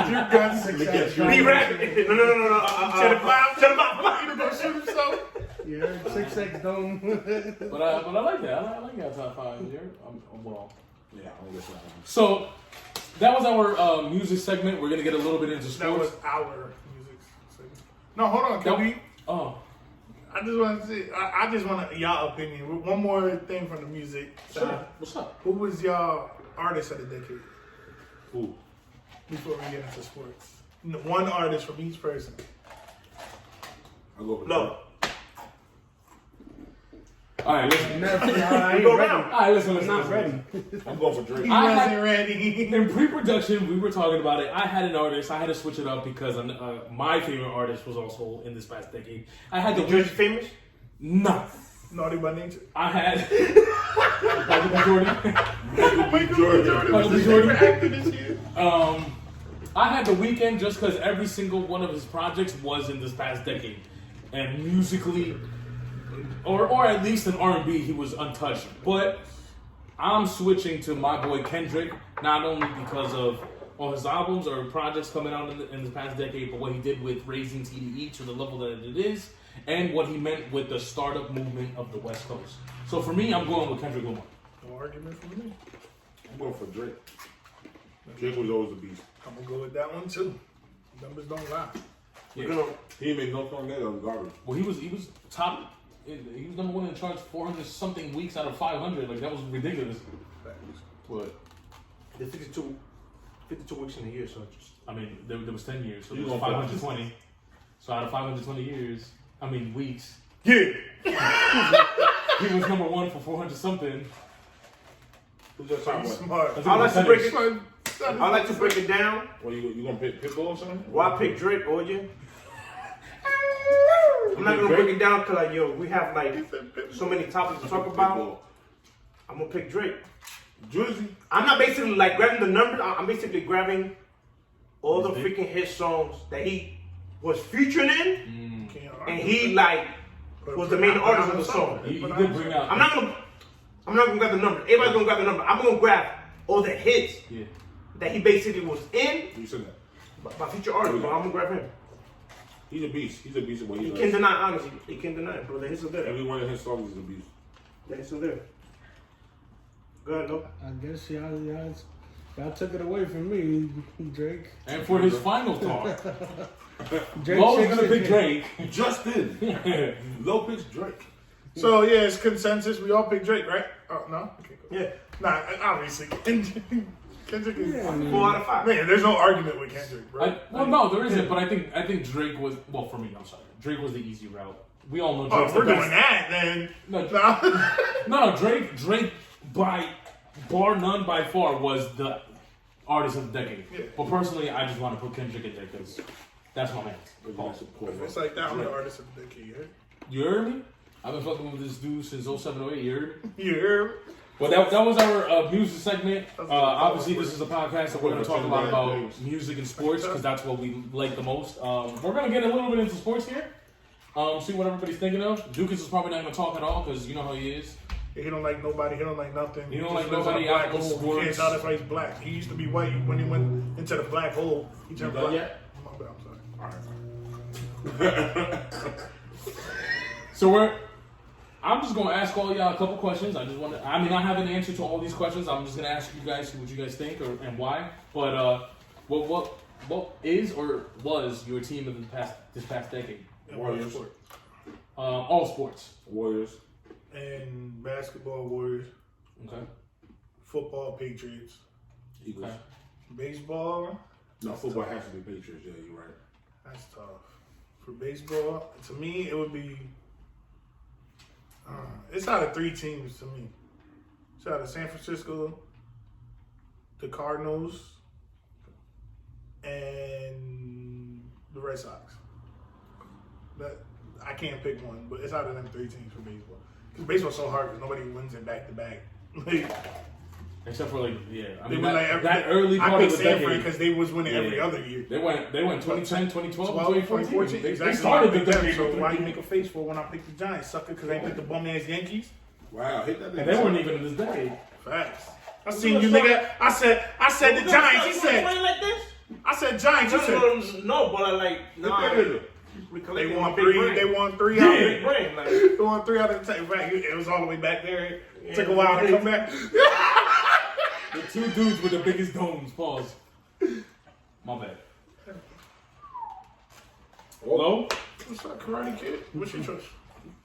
your guns. Look at you. Be ready. No. Shut up, Shut up. You gonna shoot himself? Yeah, 6X dome. But I like that. I like that top 5 here. Well. Yeah, I'm gonna that. So that was our music segment. We're gonna get a little bit into That was sports. our music segment. No, hold on. Can we? Oh. I just want to see. I just want y'all opinion. One more thing from the music side. What's up? Who was y'all artist of the decade? Who? Before we get into sports, one artist from each person. I'll go for No. All right, listen. I ain't Go ready. around. All right, listen. I'm not ready. Drake. I'm going for Drake. He I wasn't had- ready. In pre-production, we were talking about it. I had an artist. I had to switch it up because my favorite artist was also in this past decade. I had The to Jersey famous? No. Naughty by nature. I had Michael B. Jordan. Michael B. Jordan was Michael B. the Jordan. favorite actor this year. I had The Weeknd just because every single one of his projects was in this past decade, and musically, or at least in R&B, he was untouched. But I'm switching to my boy Kendrick, not only because of all his albums or projects coming out in the past decade, but what he did with raising TDE to the level that it is, and what he meant with the startup movement of the West Coast. So for me, I'm going with Kendrick Lamar. No argument for me. I'm going for Drake. Drake was always a beast. I'm gonna go with that one too. Numbers don't lie. Yeah. He ain't made no song that was garbage. Well, he was top. He was number 1 in charts 400 something weeks out of 500. Like that was ridiculous. But There's 52 weeks in a year, so just. I mean, there was 10 years, so You it was gonna 520. So out of 520 years, weeks, Yeah. he was number 1 for 400 something. Who's that song? Smart. That's I a like to percentage. break it. I like to break it down. Well, you gonna pick Pitbull or something? Well, I pick Drake, OJ. I'm not gonna break it down because like, yo, we have like so many topics to talk about. I'm gonna pick Drake. Drizzy. I'm not basically like grabbing the numbers. I'm basically grabbing all the freaking hit songs that he was featured in, and he like was the main artist of the song. He did bring out. I'm not gonna grab the number. Everybody's gonna grab the number. I'm gonna grab all the hits that he basically was in. You said that. By feature artist, but I'm gonna grab him. He's a beast. He's a beast of what he does. Can't deny, honestly. He can't deny it, bro. The hits are there. Every one of his songs is a beast. The hits are there. Go ahead, no. I guess y'all took it away from me, Drake. And for his final thought, Drake Lowe's gonna pick Drake. Justin. Low pitch Drake. So yeah, it's consensus. We all pick Drake, right? Oh no. Okay, cool. Yeah. Nah, obviously. Kendrick is 4 out of 5. man. There's no argument with Kendrick, bro. Well, no, there isn't. But I think Drake was. Well, for me, I'm sorry. Drake was the easy route. We all know Oh, Drake's if we're the doing best. that, then No, Drake by bar none by far was the artist of the decade. Yeah. But personally, I just want to put Kendrick in there because that's my man. If it's like that, I'm the artist of the decade. You heard me? I've been fucking with this dude since 07, 08. You heard me? You heard me? Well, that was our music segment. Obviously, this is a podcast, so we're going to talk a lot about music and sports because that's what we like the most. We're going to get a little bit into sports here. See what everybody's thinking of. Dukens is probably not going to talk at all because you know how he is. He don't like nobody. He don't like nothing. He don't just like lives in a nobody black out in hole. sports. He can't tell that's why he's black. He used to be white when he went into the black hole. He turned black. yet? My bad, I'm sorry. All right. So I'm just gonna ask all y'all a couple questions. I have an answer to all these questions. I'm just gonna ask you guys what you guys think and why. But what is or was your team of this past decade? Warriors. All sports. Warriors. And basketball, Warriors. Okay. Football, Patriots. Eagles. Okay. Baseball. No, football has to be Patriots. Yeah, you're right. That's tough. For baseball, to me, it would be. It's out of 3 teams to me. It's out of San Francisco, the Cardinals, and the Red Sox. I can't pick one, but it's out of them 3 teams for baseball. Because baseball's so hard because nobody wins it back to back. Except for that early part I of picked the Sanford decade. because they was winning every other year. They went 2010, 2012, 2014. 2014. They Exactly. started the decade. So why you make a face for when I picked the Giants, sucker? Because I picked the bum ass Yankees. Wow, hit that. And they weren't even in this decade. Facts. I seen you, nigga. I said the Giants. He said. like this? I said Giants. You said. No, but I like. Nah, They won 3. They won 3 out of big brain. Like, They won 3 out of 10. Fact, it was all the way back there. It took a while to come back. The 2 dudes with the biggest domes. Pause. My bad. Hello? What's up, Karate Kid? What's your choice?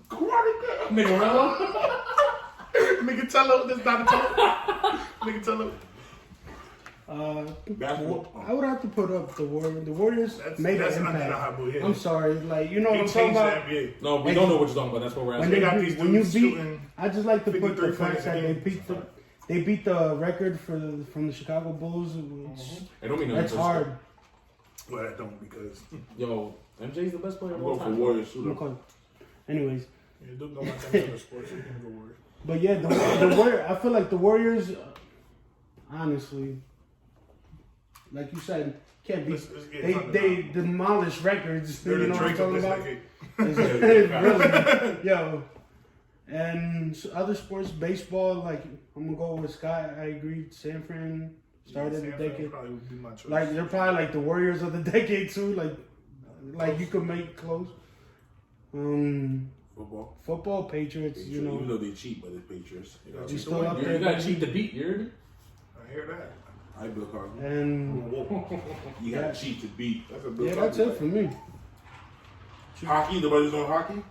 Karate Kid. Nigga, Migueltello, this Donatello. Migueltello. Basketball. I would have to put up the Warriors. The Warriors made an impact. undeniable, yeah. I'm sorry, like you know He what I'm talking changed the about. NBA. No, we don't know what you're talking about. That's what we're When asking. when you beat, shooting I just like to put 53 the fact that points they beat the record from the Chicago Bulls, which I don't mean that's hard. Well, I don't because Yo, MJ's the best player of I'm all going for time. Warriors. Shoot up. Okay. Anyways, yeah, Duke don't want them other sports. You can go Warriors. but yeah, the Warriors. I feel like the Warriors, honestly, like you said, can't be. They demolish records. They're You the know what I'm Drake of talking this about? decade. Really, yo. And other sports, baseball, like I'm gonna go with Scott. I agree. San Fran started the decade. Probably would be my choice. Like they're probably like the Warriors of the decade too. Like you could make close. Football, Patriots. You know, even though they cheat, but it's Patriots. you still up there. You gotta cheat the beat, you heard me? I hear that. I Bill Cosby. And You gotta cheat to beat. That's a Bill yeah, Cosby. that's it for me. Hockey. Nobody's on hockey.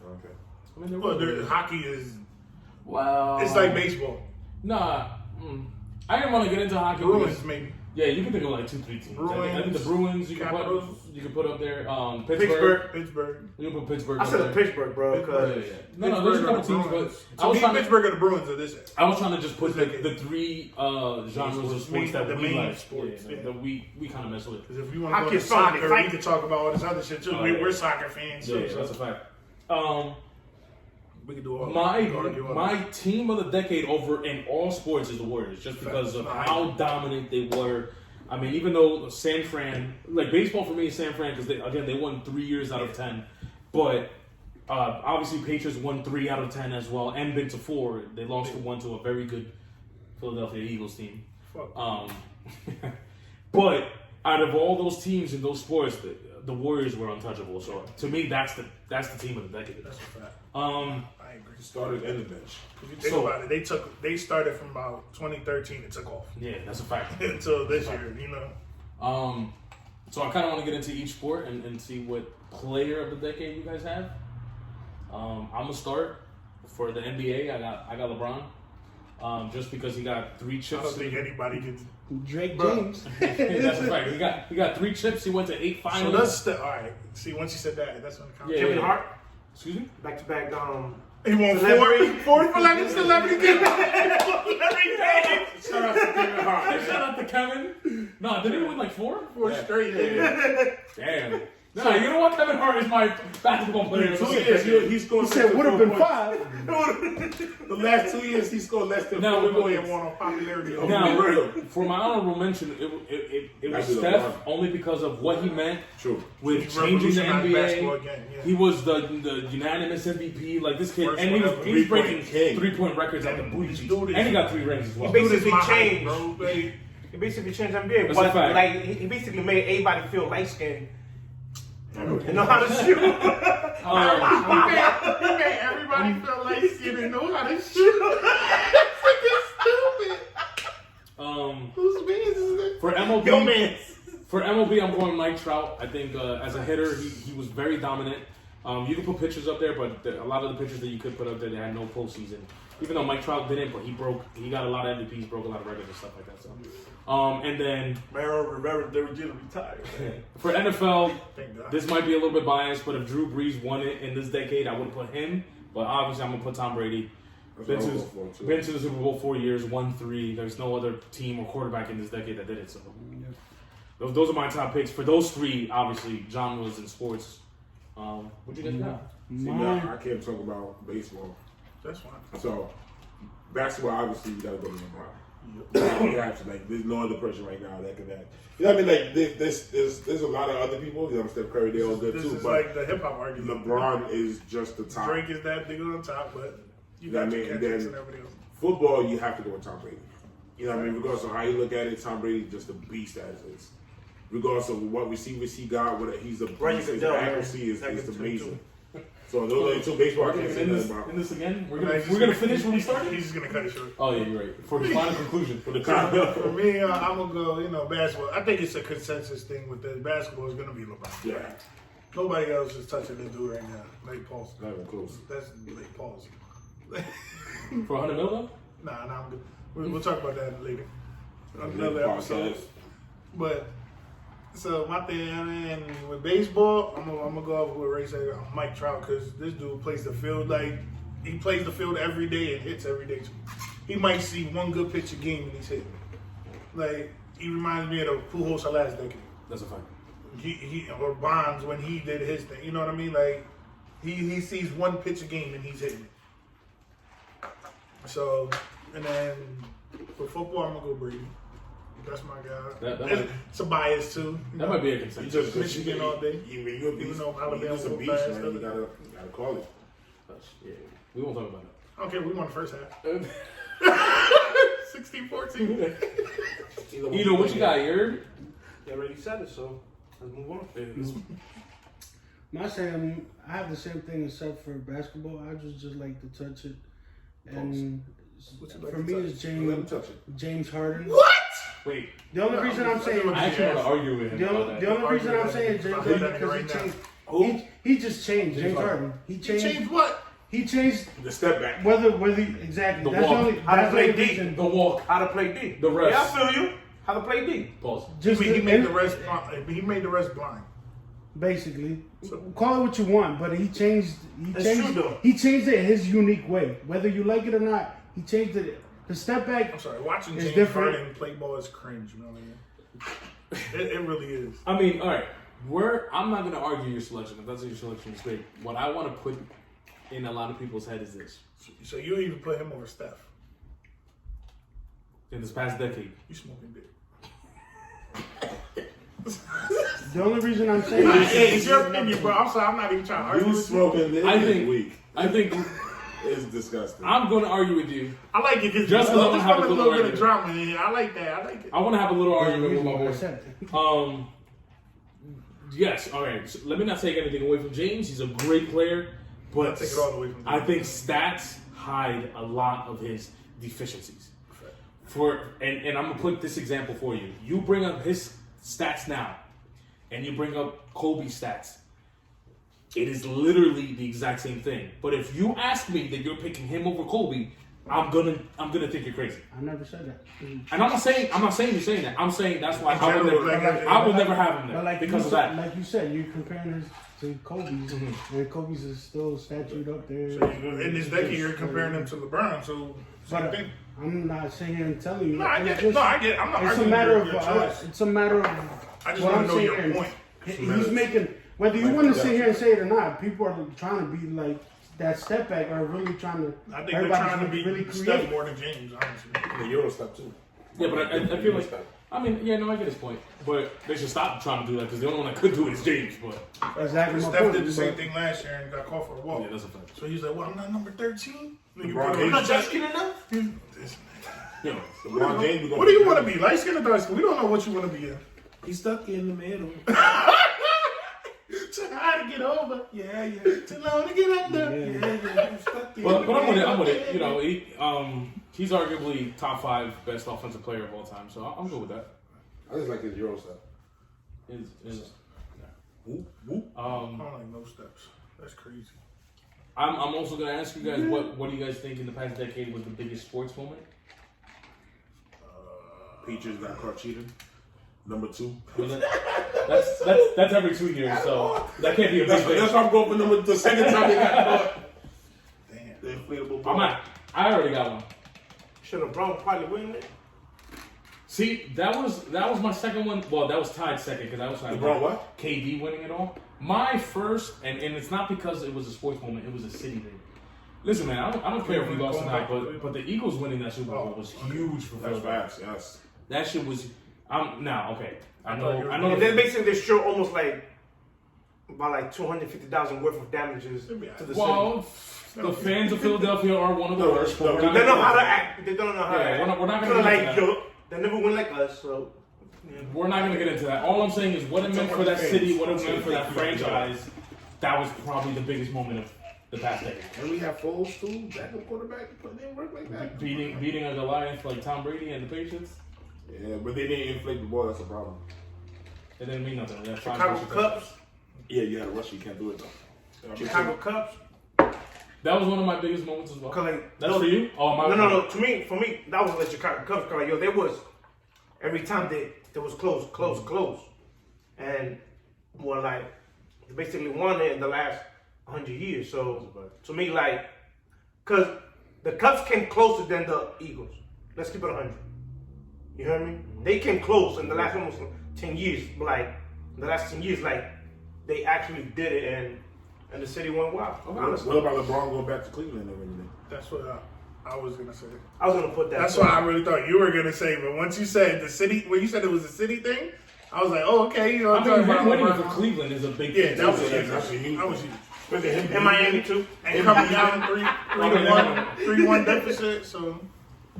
Okay. I mean, Well, hockey is. Wow. It's like baseball. Nah. I didn't want to get into hockey. Bruins because maybe. Yeah, you can think of like 2-3 teams. I think the Bruins you can put up there. Pittsburgh. You can put Pittsburgh. I said Pittsburgh, bro. No, there's a couple teams, but Pittsburgh are the Bruins of this. I was trying to just put the three genres of sports that we like. Sports, that we kind of mess with. Because if we want to go to soccer, we can talk about all this other shit too. We're soccer fans. Yeah, that's a fact. We can do all my team of the decade over in all sports is the Warriors, just because of how dominant they were. I mean, even though San Fran, like baseball for me is San Fran because they won 3 years out of 10, but obviously Patriots won 3 out of 10 as well and been to 4. They lost to 1 to a very good Philadelphia Eagles team. But out of all those teams in those sports, the Warriors were untouchable. So to me, that's the team of the decade. That's a fact. I agree. Started and the bench. If you think about it, they started from about 2013 and took off. Yeah, that's a fact. Until this year, you know. So I kind of want to get into each sport and see what player of the decade you guys have. I'm gonna start for the NBA. I got LeBron. Just because he got 3 chips. I don't think anybody gets Drake James. That's right. He got 3 chips. He went to 8 finals. So that's all right. See, once you said that, that's on the count. Kevin Hart. Excuse me? Back to back. He won 4 celebrity game. Shout out to Kevin Hart. Shout out to Kevin. No, didn't he win like 4? 4 straight. Damn. No, you know what? Kevin Hart is my basketball player. 2 years, he scored. He said would have been 5. The last 2 years, he scored less than 4 points. Won on popularity. Now, for my honorable mention, it was Steph only because of what he meant with changing the NBA. He was the unanimous MVP. Like this kid, and he was breaking 3-point records at the booty cheeks. And he got 3 rings as well. He basically changed, bro. He basically changed NBA. That's a fact. Like he basically made everybody feel light skinned. You know how to shoot. He made everybody feel like skin and know how to shoot. Freaking stupid. Whose man's is this? For MLB, Your man's. For MLB, I'm going Mike Trout. I think as a hitter, he was very dominant. You can put pitchers up there, but a lot of the pitchers that you could put up there, they had no postseason. Even though Mike Trout didn't, but he got a lot of MVPs, broke a lot of records and stuff like that. So, and then Mariano Rivera, they were just retired. For NFL, this might be a little bit biased, but if Drew Brees won it in this decade, I would put him. But obviously, I'm gonna put Tom Brady. Been to the Super Bowl 4 years, won 3. There's no other team or quarterback in this decade that did it. So, those are my top picks. For those 3, obviously, genres in sports. What you guys got? See, now, I can't talk about baseball. That's fine. So, basketball, obviously, you gotta go to LeBron. You have to, like, there's no other person right now that can act. You know what I mean? Like, there's a lot of other people. You know, Steph Curry, they're all good too. This is but like the hip hop argument. LeBron is just the top. Drake is that nigga on top, but you got to catch and everybody else. Football, you have to go with Tom Brady. You know what I mean? Regardless of how you look at it, Tom Brady just a beast as is. Regardless of what receiver God, he's a beast. His accuracy is amazing. So those are the 2 baseball games. In this again, we're gonna finish when we started. He's just gonna cut it short. Oh yeah, you're right. For the final conclusion, for the for me, I'm gonna go. Basketball. I think it's a consensus thing with this. Basketball is gonna be LeBron. Yeah. Nobody else is touching this dude right now. Lake Paul's. Not even close. That's Lake Paul's. For 100 mil though? Nah, I'm good. We'll talk about that later. Another episode. But. So my thing, man, with baseball, I'm gonna go off with Ray said, Mike Trout, because this dude plays the field like he plays the field every day and hits every day too. He might see one good pitch a game and he's hitting. Like he reminds me of the Pujols last decade. That's a fact. He or Bonds when he did his thing. You know what I mean? Like he sees one pitch a game and he's hitting it. So and then for football, I'm gonna go Brady. That's my guy. It's a bias too. That might be a consensus. Michigan all day. Even though Alabama's a beach, man, you gotta call it. Yeah, we won't talk about that. Okay, we won the first half. 16-14. Yno, what you got, Yerd? You already said it, so let's move on. I have the same thing except for basketball. I just like to touch it. And for me, it's James Harden. What? Wait. The only reason I'm saying I actually want to argue with him. The only reason I'm saying James Harden because he changed. He just changed. James Harden. He changed what? He changed the step back. Whether exactly. The that's walk. the only. How to play D. The walk. How to play D. The rest. Yeah, I feel you. how to play D. Pause. He made the rest blind. He made the rest blind. Basically, call it what you want, but he changed true, it his unique way. Whether you like it or not, he changed it. The step back. I'm sorry, watching James different. Harden play ball is cringe. You know what I mean? It really is. I mean, all right. I'm not gonna argue your selection. If that's your selection, is great. What I want to put in a lot of people's head is this: So you even put him over Steph in this past decade. You smoking dick. The only reason I'm saying hey, it's your opinion, bro. I'm sorry, I'm not even trying to argue. You smoking this week. I think it's disgusting. I'm going to argue with you. I like it because just because I want to have a little bit of drama in here. I like that. I like it. I want to have a little argument with my boy. Yes, all right. So let me not take anything away from James. He's a great player, but take it all away from James. I think stats hide a lot of his deficiencies. And I'm gonna put this example for you. You bring up his stats now, and you bring up Kobe's stats. It is literally the exact same thing. But if you ask me that you're picking him over Kobe, I'm gonna think you're crazy. I never said that. And I'm not saying you're saying that. I'm saying that's why I would never have him there like because of that. Like you said, you're comparing his to Kobe's, and Kobe's is still statued up there. So in this decade, you're comparing him to LeBron. So same thing. I'm not sitting here and telling you. No, I get it. I'm not it's arguing a matter your of. choice. It's a matter of. I just want to know your point. He's making. Whether you want to sit here and say it or not, people are trying to be like that step back are really trying to. I think they're trying to be really Steph more than James, honestly. The Euro step too. Yeah, but I feel like. I mean, yeah, no, I get his point, but they should stop trying to do that because the only one that could do it is James. But exactly, Steph did the same thing last year and got called for a walk. Yeah, that's a fact. So he's like, "Well, I'm not number 13. I'm not just skin enough." You know, what do you want to be? Light skin or dark skin? We don't know what you want to be in. He's stuck in the middle. Too high to get over. Yeah. Too long to get under. Yeah. Stuck in but I'm with it. You know, he's arguably top 5 best offensive player of all time, so I'm good with that. I just like his Euro step. I don't like no steps. That's crazy. I'm also gonna ask you guys what do you guys think in the past decade was the biggest sports moment? Peaches got caught cheating. Number 2. Well, that's every 2 years, so that can't be a big thing. That's why I'm going for the second time they got caught. Damn. The inflatable ball. I already got one. Should have Brown probably win it. See, that was my second one. Well, that was tied second because I was trying LeBron what? KD winning it all. My first, and it's not because it was a sports moment. It was a city thing. Listen, man, I don't care if we lost tonight, but the Eagles winning that Super Bowl was huge for That's Philadelphia. facts, yes. That shit was. Okay. I know. And then basically they show almost like about like $250,000 worth of damages to the city. The fans of Philadelphia are one of the worst. They don't know how to act. They don't know how to act. We're not going to get into that. They never win like us, so. Yeah. We're not going to get into that. All I'm saying is what it meant for that city, what it meant for that franchise. That was probably the biggest moment of the past decade. And we have Foles too, backup quarterback, but they didn't work like that. Beating a Goliath like Tom Brady and the Patriots. Yeah, but they didn't inflate the ball. That's a problem. It didn't mean nothing. Chicago Cubs. Yeah, you had a rush. You can't do it though. Chicago Cubs. That was one of my biggest moments as well. Like, that's for you? Oh, my. No. For me, that was like Chicago Cubs. Cause like, there was every time they was close, and well, like they basically won it in the last 100 years. So to me, like, cause the Cubs came closer than the Eagles. Let's keep it 100. You hear me? They came close in the last almost 10 years. But like in the last 10 years, like they actually did it, and the city went wild. What about LeBron going back to Cleveland and everything? That's what I was gonna say. I was gonna put that. That's what I really thought you were gonna say. But once you said the city, when you said it was a city thing, I was like, oh, okay. You know, I mean, him winning for Cleveland is a big thing. Yeah, that was huge. That was huge. In Miami too, and coming down 3-1 deficit. So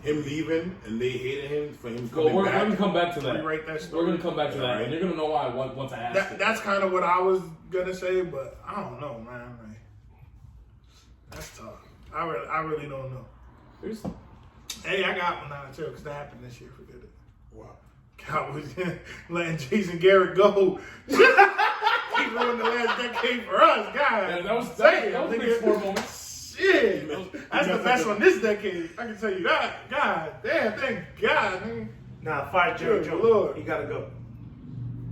him leaving and they hated him for him coming back. We're gonna come back to that. Rewrite that story. We're gonna come back to that, and you're gonna know why once I ask it. That's kind of what I was gonna say, but I don't know, man. Like, that's tough. I really don't know. Hey, I got one now too, because that happened this year. Forget it. Wow. Cowboys letting Jason Garrett go. He ruined the last decade for us, guys. Yeah, that was a big sport moment. Shit, that's the best one this decade. I can tell you that. God damn, thank God. Man. Nah, fire Jerry Good Jones. Lord. He gotta go.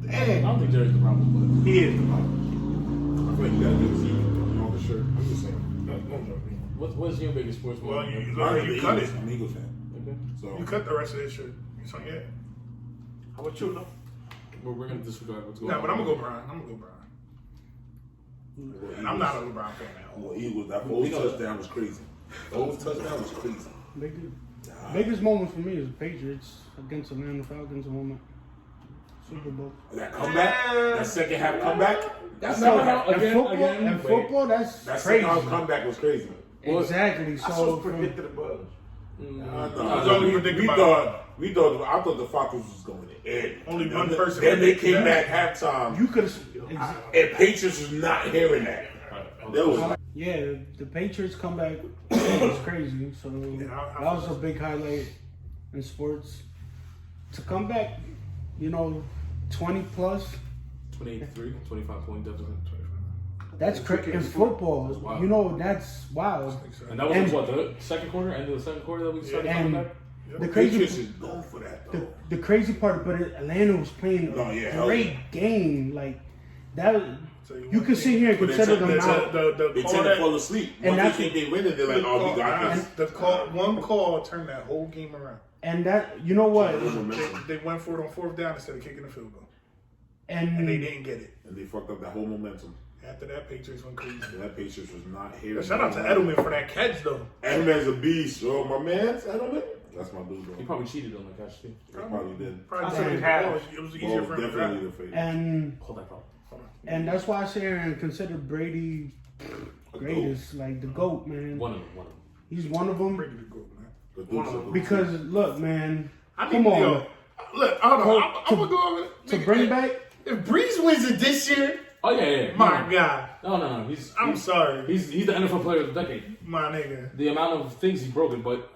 I Damn. don't think Jerry's the problem, He is the problem. I feel like you gotta do this. You know, for sure. I'm just saying. Don't jump me. but what's your biggest sports Well, moment? you cut it. I'm an Eagles fan. Okay. So You cut the rest of this shit. So yeah. How about you, though? Well, we're gonna disregard what's going Nah, on. but I'm gonna go Brian. And I'm not a LeBron fan at all. Well, Eagles, that whole touchdown was crazy. The whole touchdown was crazy. Biggest moment for me is the Patriots against the Atlanta Falcons moment. Super Bowl. That comeback, that second half comeback, That's No, not how, and again. football, that's that crazy. second half comeback was crazy. Exactly. I So so predictable. We thought I thought the Falcons was going to end. Only one person Then they predicted came that. back halftime, you could and Patriots was not hearing that. That was yeah, the Patriots comeback was crazy. So I that was a big highlight in sports. To come back, 20 plus. 23, 25 point deficit. That's crazy in football. Wow. That's wild. And that was And- what, the second quarter? End of the second quarter that we started coming And back? the Patriots crazy, is going for that though. the crazy part, but Atlanta was playing a great game. Like that, you could sit here and But they consider took- them they out. They call tend to that, fall asleep. And Once that's- they think they win it, they're like, "Oh, we got this." the call, one call turned that whole game around. And that, you know what? They went for it on fourth down instead of kicking the field goal, and And they didn't get it. And they fucked up that whole momentum. After that, Patriots went crazy. And that Patriots was not here. Shout out to Edelman for that catch though. Edelman's a beast. Oh, my man, Edelman. That's my dude, bro. He probably cheated on the catch too. He probably did. Probably I said didn't half. get the ball. It was easier Well, for him to definitely grab. the favorite. and Hold that problem. and that's why I sit here and consider Brady greatest, like the GOAT, man. One of them. He's one of them. Brady the goat, man. The dude's a dude. Because look, man, I come need on. Look, hold on. I'm gonna go over To bring back, If Breeze wins it this year, Oh yeah. my God, No. I'm sorry, He's the NFL player of the decade. my nigga. The amount of things he's broken, but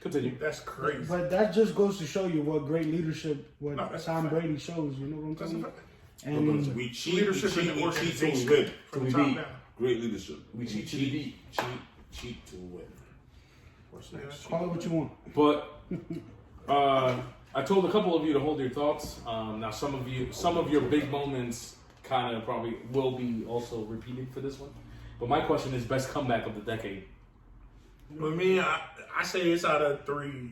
continue. That's crazy. but that just goes to show you what great leadership, what No, that's Tom a fact. Brady shows. You know what I'm That's a saying? fact. And We cheat. Leadership we in the cheat, we cheat to organization. win. From We the top beat. down. Great leadership. We cheat to beat. Cheat to win. What's next? call it what you want. But I told a couple of you to hold your thoughts. Now some of your big moments kind of probably will be also repeated for this one. But my question is best comeback of the decade. With me, I say it's out of 3.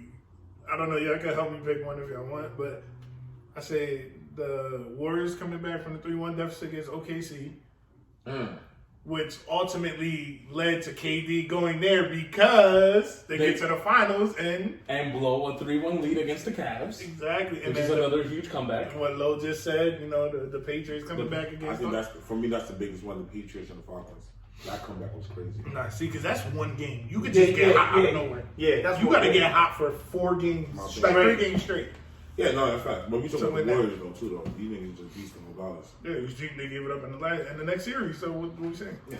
I don't know. Y'all can help me pick one if y'all want, but I say the Warriors coming back from the 3-1 deficit against OKC, which ultimately led to KD going there because they get to the finals and blow a 3-1 lead against the Cavs, exactly, and which is then another huge comeback. what Lo just said, the Patriots coming back I against think them. for me that's the biggest one. The Patriots and the Falcons. That comeback was crazy. Nah, see, because that's one game. You could just get hot out of nowhere. Yeah, that's You what got to it is. get hot for 4 games, My like bad. 3 games straight. Yeah, no, that's fact. But we talking So about the with that- Warriors though too though. These niggas just beast them regardless. Yeah, they gave it up in the next series. So what we saying? Yeah,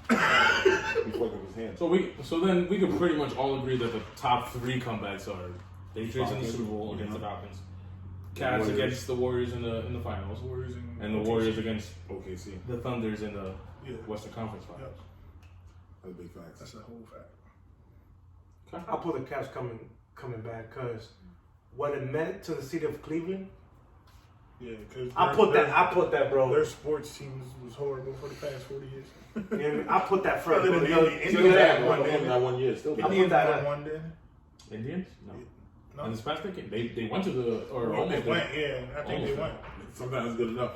that's fact. He fucked up his hand. So then we could pretty much all agree that the top 3 comebacks are Patriots in the Falcons. Super Bowl against the Yeah. Falcons, Cavs Warriors. against the Warriors in the finals, Warriors and the Warriors against OKC. the Thunders in the Yeah. Western Conference finals. That's big facts. That's a whole fact. I'll put the Cavs coming back because what it meant to the city of Cleveland. Yeah, because I put that, bro. Their sports teams was horrible for the past 40 years. You know what I mean? I put that first. Other than bro. the You know Indians that had one, one, man. That 1 year still. I Indians put that won up. one day. Indians? No. No. In this past decade, they went to the or They almost went, yeah. I think they Almost. went. Sometimes it's good enough.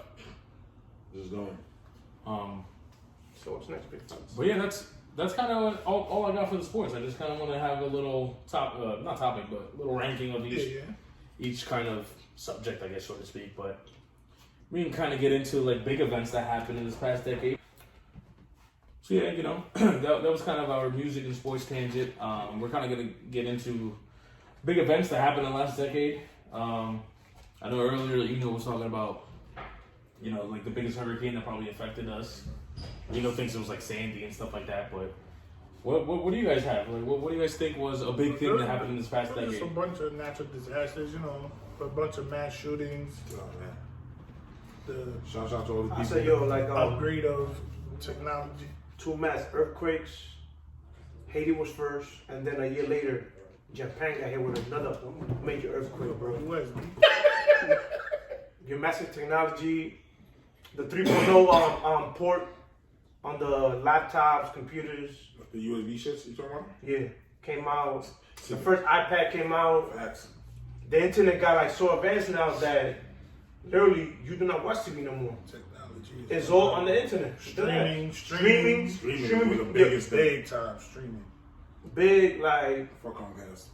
Just going. So what's next, big fans? But yeah, that's kind of all I got for the sports. I just kind of want to have a little not topic, but little ranking of each kind of subject, I guess, so to speak. But we can kind of get into like big events that happened in this past decade. So yeah, that was kind of our music and sports tangent. We're kind of gonna get into big events that happened in the last decade. I know earlier Yno was talking about like the biggest hurricane that probably affected us. Thinks it was like Sandy and stuff like that, but what do you guys have? Like, what do you guys think was a big thing that happened in this past There's decade? a bunch of natural disasters, a bunch of mass shootings, Oh man. the Shout out to all the people. I say, yo, like upgrade of technology. 2 mass earthquakes. Haiti was first, and then a year later, Japan got hit with another major earthquake, bro. Your massive technology, the 3.0 port on the laptops, computers. The USB shits you talking about? Yeah, came out. The first iPad came out. The internet got like so advanced now that literally you do not watch TV no more. Technology. It's all on the internet. Streaming was the biggest thing. Big time streaming. Big like. Fuck Comcast.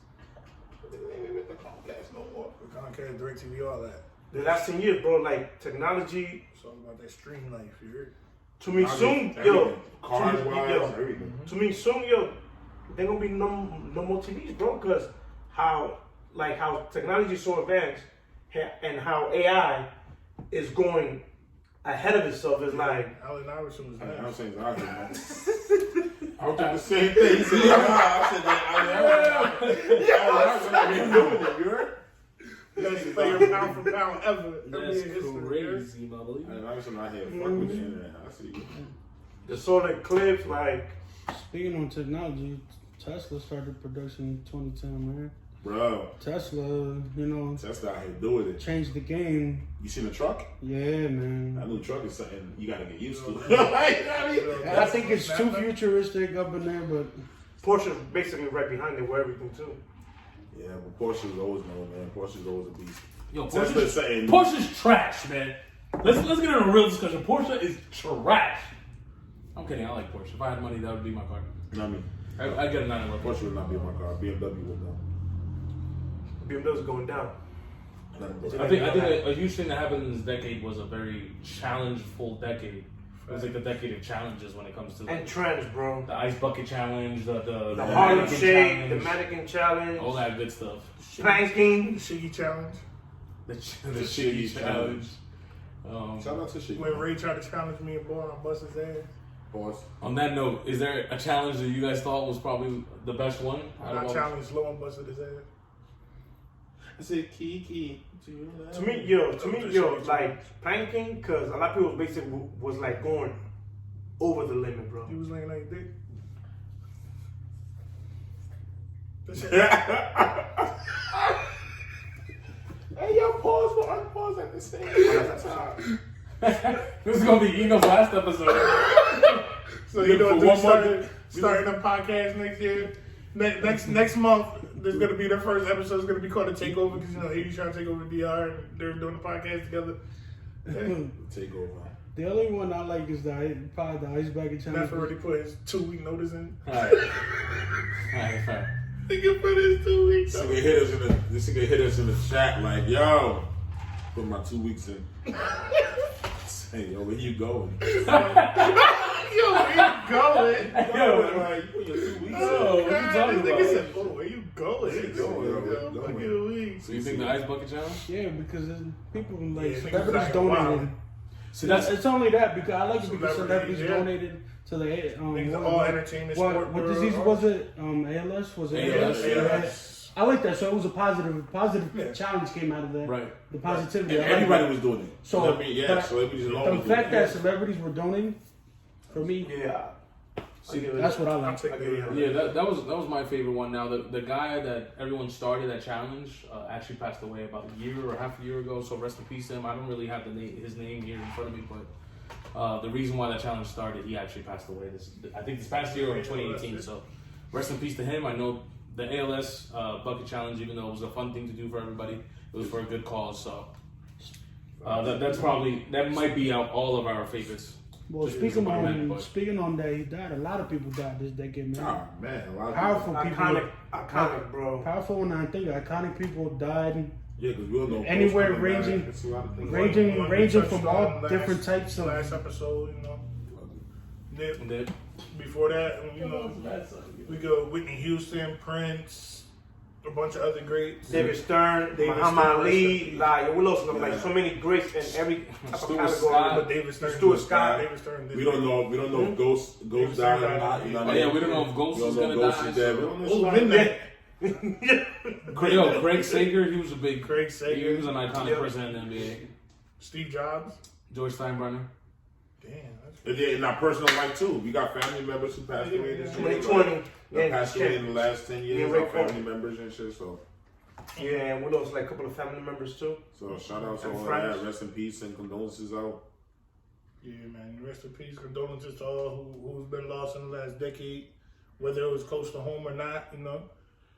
Comcast no more. Comcast, DirecTV, all that. The last 10 years, bro, like technology. It's all about that stream life, you heard? To me, soon, everything. To me, soon, there gonna be no more TVs, bro, because how technology is so advanced and how AI is going ahead of itself is like. Allen Iverson was there. I'm saying exactly, man. I was doing the same thing. He said, I said that. I've been doing it, you heard? Best player pound for pound ever. That's crazy, my boy. And Iverson out here fuck with the internet. I see you. The solar eclipse, like. Speaking on technology, Tesla started production in 2010, man. Bro. Tesla, Tesla out here doing it. Changed the game. You seen the truck? Yeah, man. That new truck is something you gotta get used to. I think it's too futuristic up in there, but Porsche's basically right behind it with everything too. Yeah, but Porsche's always known, man. Porsche's always a beast. Yo, Porsche's trash, man. Let's get into a real discussion. Porsche is trash. I'm kidding. I like Porsche. If I had money, that would be my car. You know what I mean? I'd get a 911. Porsche would not be in my car. BMW would though. BMW's going down. I think a huge thing that happened in this decade was a very challenge-full decade. It was like the decade of challenges when it comes to and trends, bro. The ice bucket challenge, the Harlem Shake, the mannequin challenge, all that good stuff. Planking, the Shiggy challenge, the Shiggy challenge. Shout out to Shiggy. When Ray tried to challenge me and boy, I bust his ass. Pause. On that note, is there a challenge that you guys thought was probably the best one? I challenged Low and busted his ass. I said Kiki. To me, like planking, because a lot of people basically was like going over the limit, bro. He was laying like dick. Hey, y'all pause for unpause at the same time. This is gonna be Yno's last episode. So you know, starting a podcast next year. Next month, there's gonna be their first episode. It's gonna be called a takeover because he's trying to take over DR and they're doing the podcast together. Takeover. The only one I like is probably the ice bucket challenge. Neff already put his 2-week notice in. Alright, fine. He can put his 2 weeks. This nigga hit us in the chat like, yo, put my 2 weeks in. Hey, yo, where you going? Yo, where you going? Like, put your 2 weeks in. Oh, what are you talking about? Nigga said, where you going? So you think the ice bucket challenge? Yeah, because people like Yeah, celebrities donated. See, it's only that because I like it because celebrities donated to the all entertainment. What disease was it? ALS was it? ALS. I like that. So it was a positive challenge came out of that. Right. The positivity. And everybody was doing it. So, you know what I mean? Yeah, celebrities alone. The fact that celebrities were donating, for me, that's what I like. Yeah, that was my favorite one. Now the guy that everyone started that challenge actually passed away about a year or half a year ago. So rest in peace to him. I don't really have his name here in front of me, but the reason why that challenge started, he actually passed away. I think this past year or in 2018. So rest in peace to him. I know the ALS bucket challenge, even though it was a fun thing to do for everybody, it was for a good cause. So that might be all of our favorites. Well, speaking on that, he died. A lot of people died this decade, man. Oh man, a lot of powerful people. Iconic, bro. Powerful, and I think iconic people died. Yeah, because we all know anywhere ranging from all different types of. Last episode, Nip. Before that, we go Whitney Houston, Prince, a bunch of other greats. David Stern, Muhammad Ali, like we lost like so many greats in every type of category. David Stern, David Stern. We don't know if Ghost died or not. You know what I mean? We don't know if Ghost is gonna die. We don't know Craig Sager, he was a big. Craig Sager, he was an iconic person in the NBA. Steve Jobs, George Steinbrenner. Damn. In our personal life too. We got family members who passed away this year. 2020. That passed away in the last 10 years. Our family members and shit. So. Yeah, and we lost like a couple of family members too. So shout out to all that. Rest in peace and condolences out. Yeah, man. Rest in peace. Condolences to all who's been lost in the last decade, whether it was close to home or not. You know,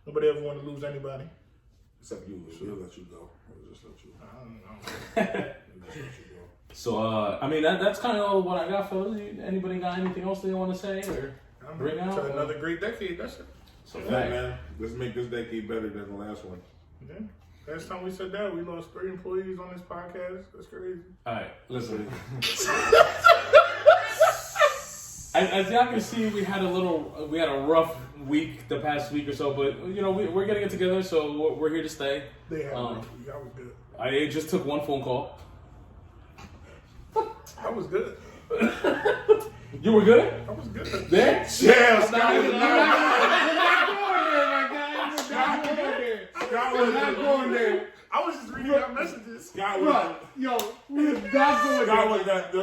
nobody ever want to lose anybody. Except you. We'll let you go. We'll just let you go. I don't know. We'll just let you go. So, I mean, that's kind of what I got, fellas. Anybody got anything else they want to say or bring out? To another great decade. That's it. So, yeah, man. Let's make this decade better than the last one. Yeah. Last time we said that, we lost 3 employees on this podcast. That's crazy. All right, listen. As y'all can see, we had a rough week the past week or so, but you know we're getting it together, so we're here to stay. They had y'all was good. I just took one phone call. I was good. You were good? I was good. There? Yeah, Scott was not going there. I was just reading out messages. Scott was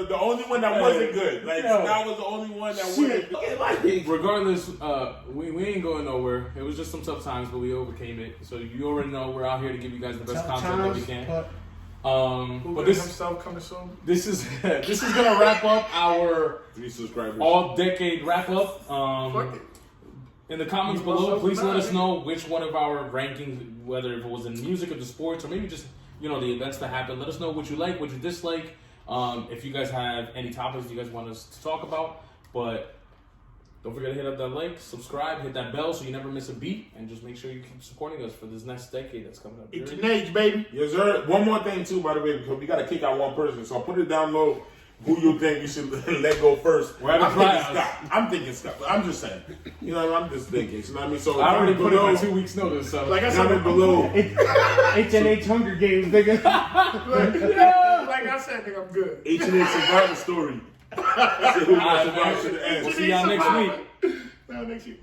the only one that wasn't good. Like Scott was the only one that wasn't good. Regardless, we ain't going nowhere. It was just some tough times, but we overcame it. So you already know we're out here to give you guys the best content that we can. But this is gonna wrap up our 3 subscribers all decade wrap up. In the comments below, please let us know which one of our rankings, whether if it was in music or the sports, or maybe just the events that happened. Let us know what you like, what you dislike. If you guys have any topics you guys want us to talk about, but don't forget to hit up that like, subscribe, hit that bell so you never miss a beat, and just make sure you keep supporting us for this next decade that's coming up. H&H, baby. Yes, sir. One more thing too, by the way, because we got to kick out one person. So I'll put it down low. Who you think you should let go first? I'm thinking Scott. I'm just saying. You know, I'm just thinking. You know what I mean? So I already put it on 2 weeks' notice. So like I said below, H&H Hunger Games, nigga. Like I said, nigga, I'm good. H&H survival story. See y'all next week. Next week.